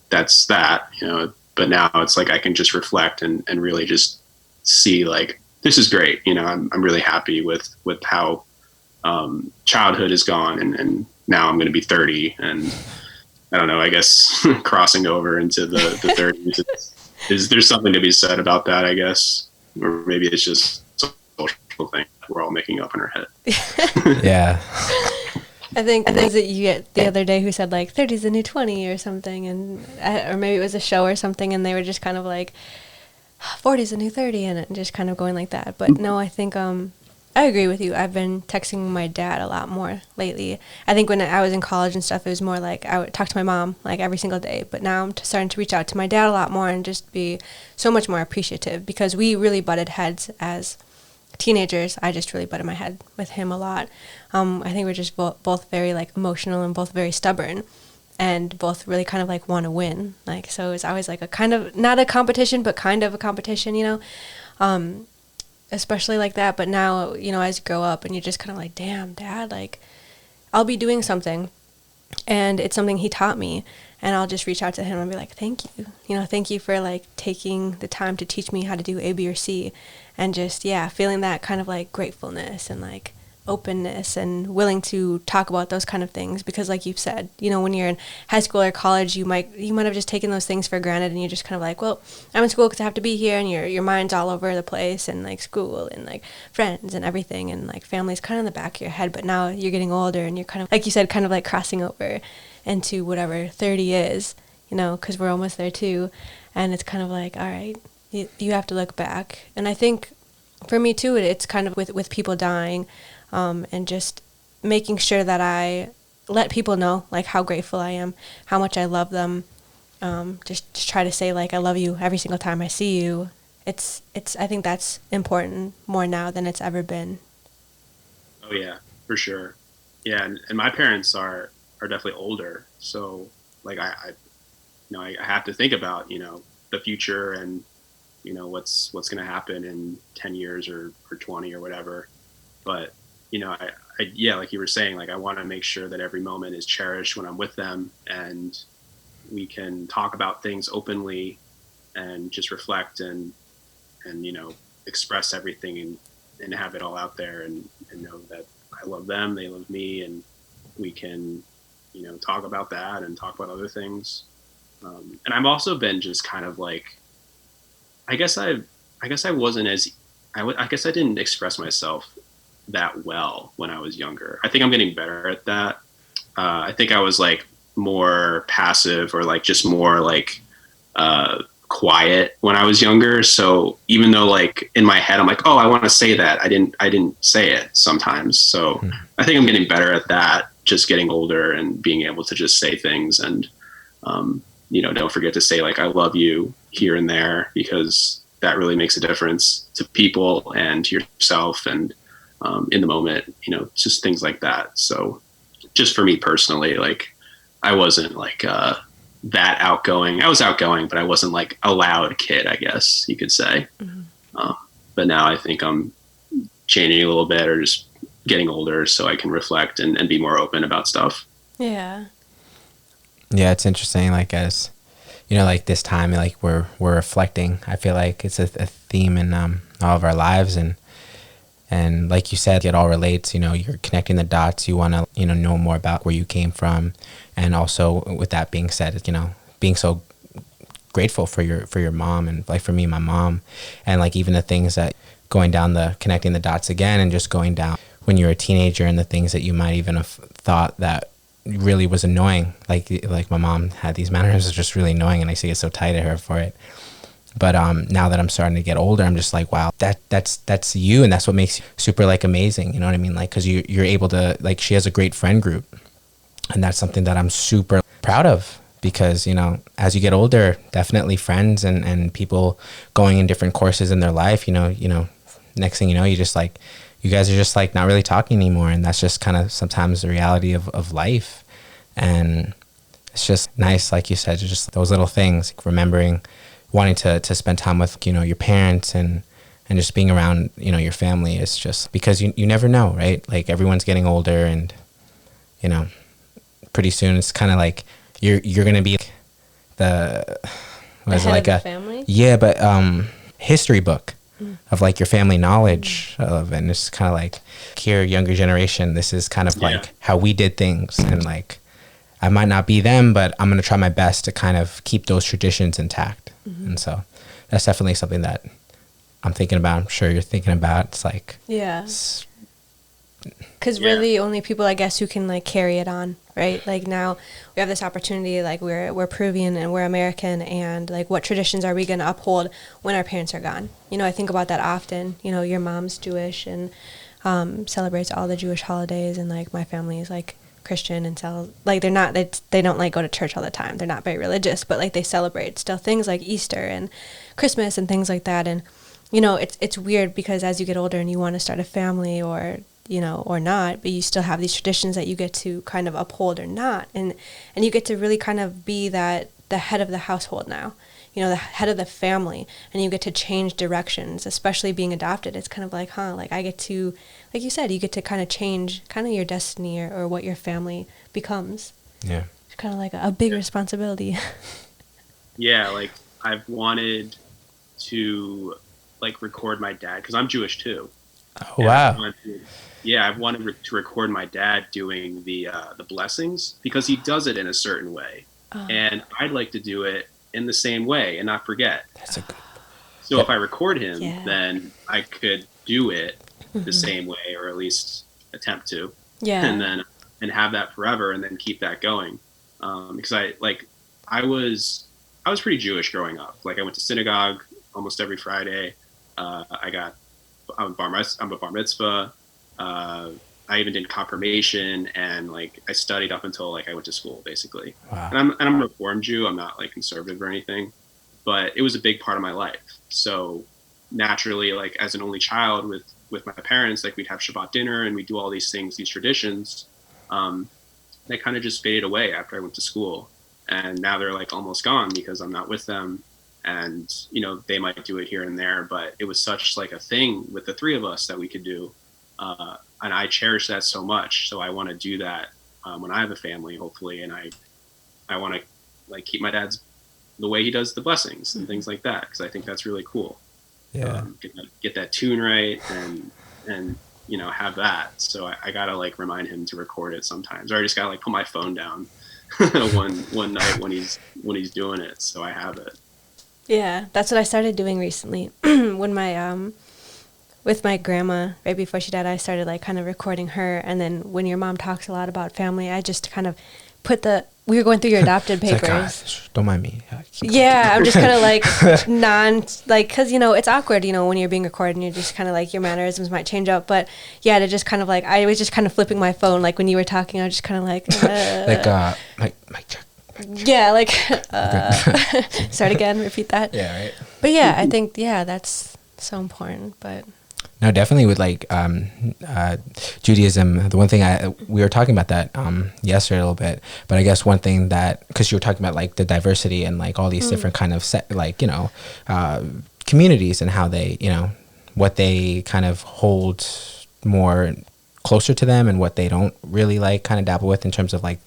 that's that, you know, but now it's like, I can just reflect and really just see like, this is great. You know, I'm really happy with how, childhood is gone and now I'm going to be 30 and I don't know, I guess crossing over into the 30s there's something to be said about that, I guess, or maybe it's just a social thing we're all making up in our head. Yeah. I think was it you get the other day who said like 30 is the new 20 or something, and or maybe it was a show or something, and they were just kind of like 40 is the new 30, and just kind of going like that. But no, I think I agree with you. I've been texting my dad a lot more lately. I think when I was in college and stuff, it was more like I would talk to my mom like every single day. But now I'm starting to reach out to my dad a lot more and just be so much more appreciative, because we really butted heads as teenagers. I just really butted my head with him a lot. I think we're just both very like emotional and both very stubborn, and both really kind of like want to win. Like, so it's always like a kind of not a competition, but kind of a competition, you know, especially like that. But now, you know, as you grow up and you're just kind of like, damn, Dad, like I'll be doing something and it's something he taught me, and I'll just reach out to him and be like, thank you, thank you for like taking the time to teach me how to do A, B, or C. And just, yeah, feeling that kind of like gratefulness and like openness and willing to talk about those kind of things. Because like you've said, you know, when you're in high school or college, you might have just taken those things for granted, and you're just kind of like, well, I'm in school because I have to be here, and your mind's all over the place, and like school and like friends and everything, and like family's kind of in the back of your head. But now you're getting older, and you're kind of, like you said, kind of like crossing over into whatever 30 is, you know, because we're almost there too. And it's kind of like, all right, you have to look back. And I think for me too, it's kind of with people dying, and just making sure that I let people know like how grateful I am, how much I love them. Just try to say like I love you every single time I see you. It's I think that's important more now than it's ever been. Oh yeah, for sure. Yeah, and my parents are definitely older, so like I have to think about, you know, the future and, you know, what's going to happen in 10 years or 20 or whatever. But, you know, I yeah, like you were saying, like I want to make sure that every moment is cherished when I'm with them, and we can talk about things openly and just reflect and you know, express everything and have it all out there, and know that I love them, they love me, and we can, you know, talk about that and talk about other things. And I've also been just kind of like, I guess I wasn't as, I guess I didn't express myself that well when I was younger. I think I'm getting better at that. I think I was like more passive, or like just more like quiet when I was younger. So even though like in my head I'm like, oh, I want to say that, I didn't say it sometimes. So I think I'm getting better at that, just getting older and being able to just say things, and you know, don't forget to say like I love you here and there, because that really makes a difference to people and to yourself, and in the moment, just things like that. So just for me personally, like I wasn't like that outgoing. I was outgoing, but I wasn't like a loud kid, I guess you could say. But now I think I'm changing a little bit, or just getting older, so I can reflect and be more open about stuff. Yeah. Yeah, it's interesting. Like as like this time, like we're reflecting. I feel like it's a theme in all of our lives, and like you said, it all relates. You're connecting the dots. You want to know more about where you came from, and also with that being said, being so grateful for your mom, and like for me, my mom, and like even the things that going down connecting the dots again, and just going down when you're a teenager, and the things that you might even have thought that really was annoying. Like my mom had these manners that just really annoying, and I see it so tight at her for it. But now that I'm starting to get older, I'm just like, wow, that's you, and that's what makes you super like amazing. You know what I mean? Like, because you're able to, like, she has a great friend group, and that's something that I'm super proud of. Because as you get older, definitely friends and people going in different courses in their life, next thing you know, you guys are just like not really talking anymore, and that's just kind of sometimes the reality of life. And it's just nice, like you said, just those little things, like remembering wanting to spend time with your parents, and just being around your family. Is just because you never know, right? Like everyone's getting older, and pretty soon it's kind of like you're gonna be the family? Yeah, but history book of like your family knowledge of, and it's kind of like, here, younger generation, this is kind of like how we did things, and like I might not be them, but I'm gonna try my best to kind of keep those traditions intact. And so that's definitely something that I'm thinking about. I'm sure you're thinking about. It's like, because really only people, I guess, who can like carry it on, right? Like now we have this opportunity, like we're Peruvian and we're American, and like what traditions are we going to uphold when our parents are gone? I think about that often. Your mom's Jewish and celebrates all the Jewish holidays, and like my family is like Christian, and like they don't like go to church all the time. They're not very religious, but like they celebrate still things like Easter and Christmas and things like that. And it's weird, because as you get older and you want to start a family, or not, but you still have these traditions that you get to kind of uphold or not. And you get to really kind of be the head of the household now, the head of the family, and you get to change directions, especially being adopted. It's kind of like, like I get to, like you said, you get to kind of change kind of your destiny, or what your family becomes. Yeah. It's kind of like a big responsibility. Yeah. Like I've wanted to like record my dad, because I'm Jewish too. Oh, wow. I've wanted to record my dad doing the blessings, because he does it in a certain way, and I'd like to do it in the same way and not forget. That's a good. So if I record him, then I could do it the same way, or at least attempt to. Yeah. And have that forever, and then keep that going. Because I was pretty Jewish growing up. Like I went to synagogue almost every Friday. I'm a bar mitzvah. I even did confirmation, and like I studied up until like I went to school, basically. Wow. And I'm a Reformed Jew. I'm not like conservative or anything, but it was a big part of my life. So naturally, like as an only child with my parents, like we'd have Shabbat dinner and we'd do all these things, these traditions. They kind of just faded away after I went to school, and now they're like almost gone because I'm not with them. And they might do it here and there, but it was such like a thing with the three of us that we could do. And I cherish that so much. So I want to do that when I have a family, hopefully. And I want to like keep my dad's the way he does the blessings and things like that, because I think that's really cool. Yeah. Get that tune right and have that. So I gotta like remind him to record it sometimes, or I just gotta like put my phone down one night when he's doing it, so I have it. Yeah, that's what I started doing recently. When with my grandma, right before she died, I started like kind of recording her. And then when your mom talks a lot about family, I just kind of we were going through your adopted papers. Don't mind me. Yeah, I'm just kind of like because it's awkward, when you're being recorded and you're just kind of like your mannerisms might change up. But yeah, to just kind of like, I was just kind of flipping my phone, like when you were talking, I was just kind of like mic check. Yeah, like start again, repeat that. Yeah, right. But yeah, I think that's so important. But No, definitely with like Judaism. The one thing we were talking about that yesterday a little bit, but I guess one thing that, because you were talking about like the diversity and like all these different kind of communities and how they, what they kind of hold more closer to them and what they don't really like kind of dabble with in terms of like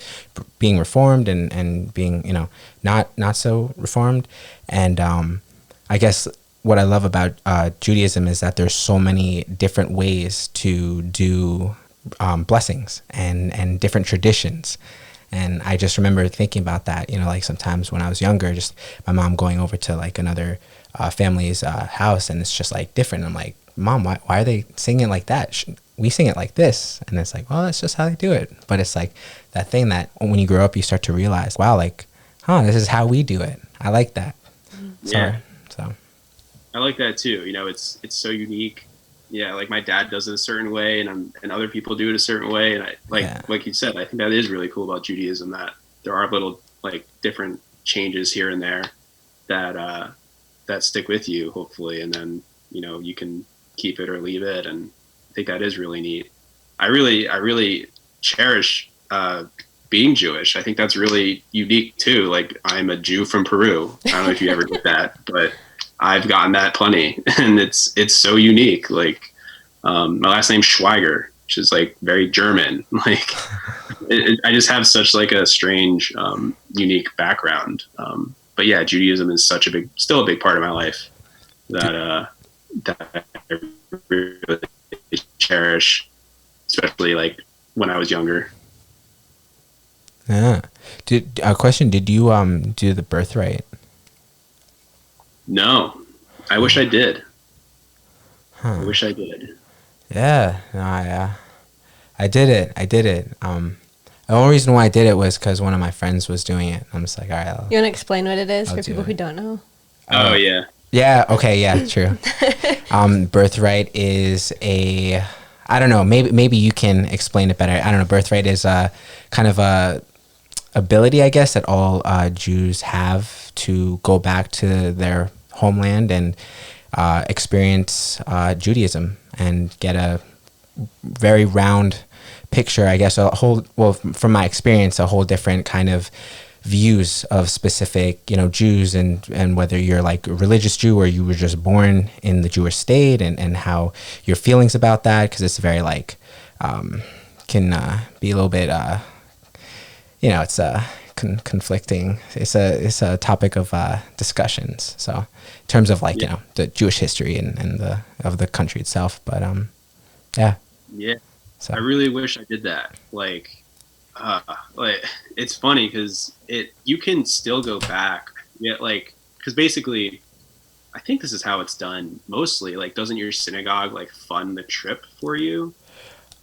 being reformed and being, not so reformed. And I guess what I love about Judaism is that there's so many different ways to do blessings and different traditions. And I just remember thinking about that, like sometimes when I was younger, just my mom going over to like another family's house, and it's just like different. I'm like, Mom, why are they singing like that? We sing it like this. And it's like, well, that's just how they do it. But it's like that thing that when you grow up, you start to realize, wow, like, this is how we do it. I like that. Yeah. So I like that too. It's so unique. Yeah, like my dad does it a certain way, and other people do it a certain way, and like you said, I think that is really cool about Judaism, that there are little like different changes here and there that stick with you, hopefully, and then you can keep it or leave it, and I think that is really neat. I really cherish being Jewish. I think that's really unique too. Like, I'm a Jew from Peru. I don't know if you ever get that, but I've gotten that plenty, and it's so unique. Like, my last name's Schweiger, which is like very German. Like, I just have such like a strange, unique background. But yeah, Judaism is still a big part of my life that I really cherish, especially like when I was younger. yeah. Did you do the birthright? No, I wish I did. I wish I did. Yeah, no, I did it. The only reason why I did it was because one of my friends was doing it. I'm just like, all right. you want to explain what it is I'll for do people it. who don't know? Oh yeah. Yeah. Okay. Yeah. True. Birthright is I don't know. Maybe you can explain it better. I don't know. Birthright is a kind of a ability, I guess, that all Jews have to go back to their homeland and experience Judaism and get a very round picture, I guess, from my experience, a whole different kind of views of specific, Jews and whether you're like a religious Jew or you were just born in the Jewish state and how your feelings about that, because it's very like, can be a little bit, it's conflicting. It's a topic of discussions. So in terms of like, the Jewish history and of the country itself, but yeah. Yeah. So I really wish I did that. Like it's funny because you can still go back. Yeah, like, because basically, I think this is how it's done mostly. Like, doesn't your synagogue like fund the trip for you?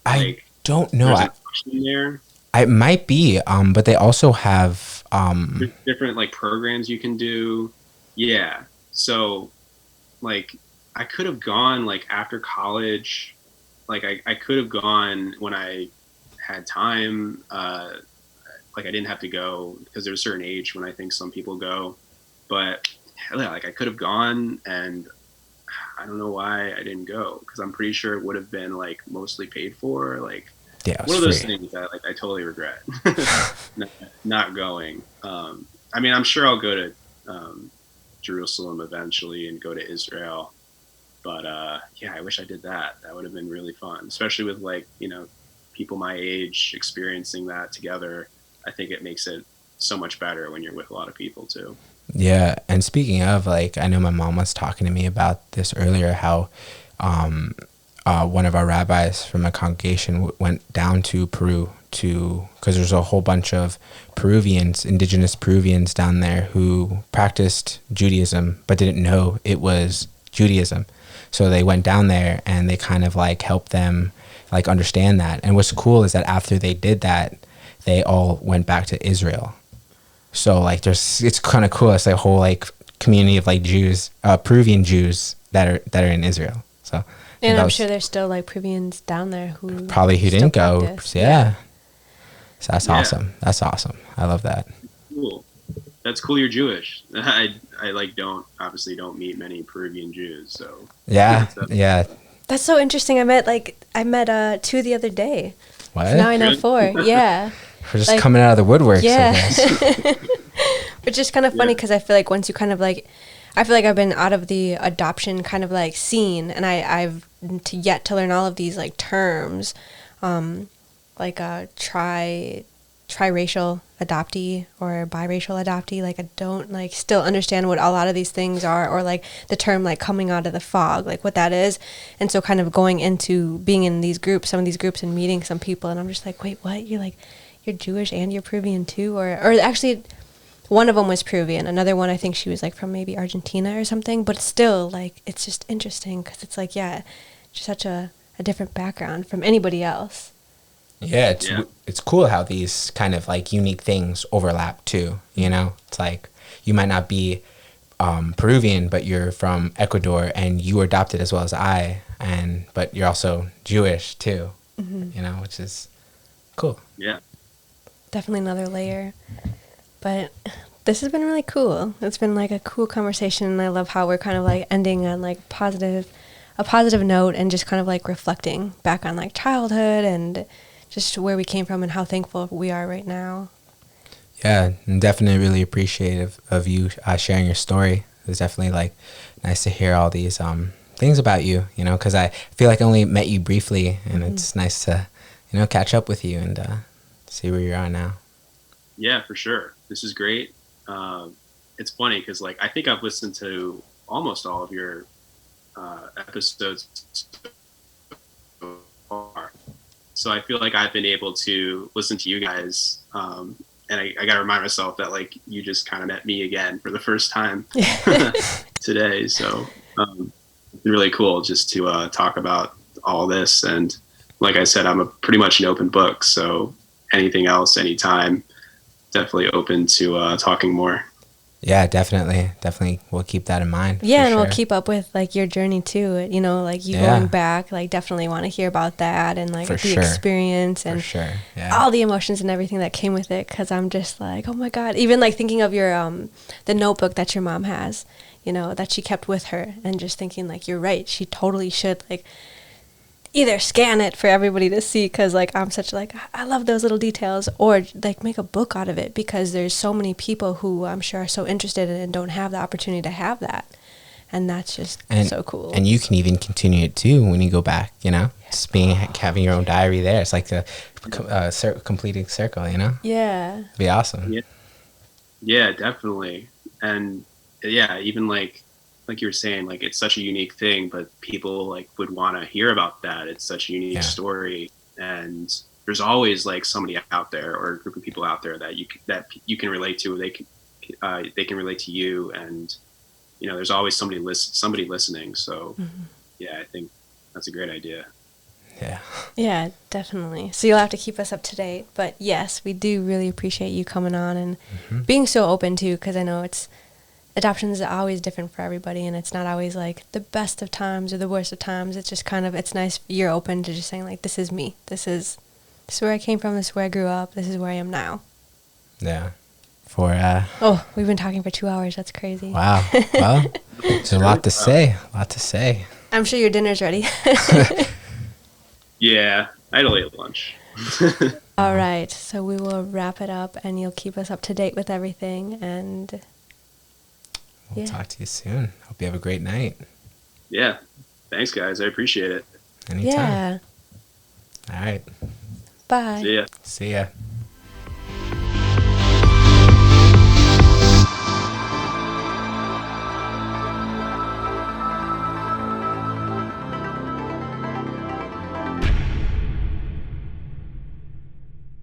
I don't know. There's an option there. It might be, but they also have There's different like programs you can do. Yeah. So, like, I could have gone like after college. Like, I could have gone when I had time. Like, I didn't have to go because there's a certain age when I think some people go. But yeah, like, I could have gone, and I don't know why I didn't go, because I'm pretty sure it would have been like mostly paid for. Like, one of those things that like I totally regret not going. I mean, I'm sure I'll go to Jerusalem eventually and go to Israel. But yeah, I wish I did that. That would have been really fun, especially with like, people my age experiencing that together. I think it makes it so much better when you're with a lot of people too. Yeah. And speaking of, like, I know my mom was talking to me about this earlier, how one of our rabbis from a congregation went down to Peru because there's a whole bunch of indigenous Peruvians down there who practiced Judaism but didn't know it was Judaism. So they went down there and they kind of like helped them like understand that. And what's cool is that after they did that, they all went back to Israel. So like it's kind of cool. It's like a whole like community of like Jews, Peruvian Jews that are in Israel. So and I'm sure there's still like Peruvians down there who didn't go. Practice. Yeah. So that's awesome. That's awesome. I love that. cool. That's cool. You're Jewish. I like don't meet many Peruvian Jews. So Yeah, yeah. That's so interesting. I met 2 the other day. What? So now I know Really? 4. Yeah. We're just coming out of the woodworks, Yeah. I guess. Which is kind of funny because I feel like once you kind of like, I feel like I've been out of the adoption kind of like scene, and I've yet to learn all of these like terms, like triracial adoptee or biracial adoptee. Like I don't like still understand what a lot of these things are, or like the term like coming out of the fog, like what that is. And so kind of going into being in these groups, some of these groups, and meeting some people, and I'm just like, wait, what? You're Jewish and you're Peruvian too? Or actually one of them was Peruvian. Another one, I think she was like from maybe Argentina or something, but still like, it's just interesting because it's like, yeah, just such a different background from anybody else. Yeah, it's cool how these kind of like unique things overlap too. You know, it's like you might not be Peruvian, but you're from Ecuador and you were adopted as well as but you're also Jewish too. Mm-hmm. You know, which is cool. Yeah, definitely another layer. But this has been really cool. It's been like a cool conversation, and I love how we're kind of like ending on like a positive note, and just kind of like reflecting back on like childhood and just where we came from and how thankful we are right now. Yeah, and definitely really appreciative of you sharing your story. It was definitely like nice to hear all these things about you, you know, because I feel like I only met you briefly, and it's nice to, you know, catch up with you and see where you are now. Yeah, for sure. This is great. It's funny because like I think I've listened to almost all of your episodes so far. So I feel like I've been able to listen to you guys, and I got to remind myself that like you just kind of met me again for the first time today. So it's been really cool just to talk about all this. And like I said, I'm pretty much an open book. So anything else, anytime, definitely open to talking more. Yeah, definitely. We'll keep that in mind. Yeah, and we'll keep up with like your journey too. You know, like you going back, like definitely want to hear about that, and like the experience and all the emotions and everything that came with it. Because I'm just like, oh my God, even like thinking of your the notebook that your mom has, you know, that she kept with her, and just thinking like, you're right, she totally should like either scan it for everybody to see, because like I'm such like, I love those little details, or like make a book out of it, because there's so many people who I'm sure are so interested in and don't have the opportunity to have that, and that's just so cool. And you can even continue it too when you go back, you know, just having your own diary there. It's like a completing circle, you know. It'd be awesome. Yeah, definitely. And yeah, even like you were saying, like it's such a unique thing, but people like would want to hear about that. It's such a unique story, and there's always like somebody out there or a group of people out there that you can relate to. They can relate to you, and you know, there's always somebody listening. So yeah, I think that's a great idea. Yeah, definitely. So you'll have to keep us up to date. But yes, we do really appreciate you coming on and being so open too, because I know adoption is always different for everybody, and it's not always like the best of times or the worst of times. It's just kind of, it's nice you're open to just saying like, this is me. This is where I came from. This is where I grew up. This is where I am now. Yeah. We've been talking for 2 hours. That's crazy. Wow. Well, there's a lot to say. I'm sure your dinner's ready. Yeah, I had a late lunch. All right. So we will wrap it up, and you'll keep us up to date with everything, and we'll talk to you soon. Hope you have a great night. Yeah. Thanks, guys. I appreciate it. Anytime. Yeah. All right. Bye. See ya. See ya.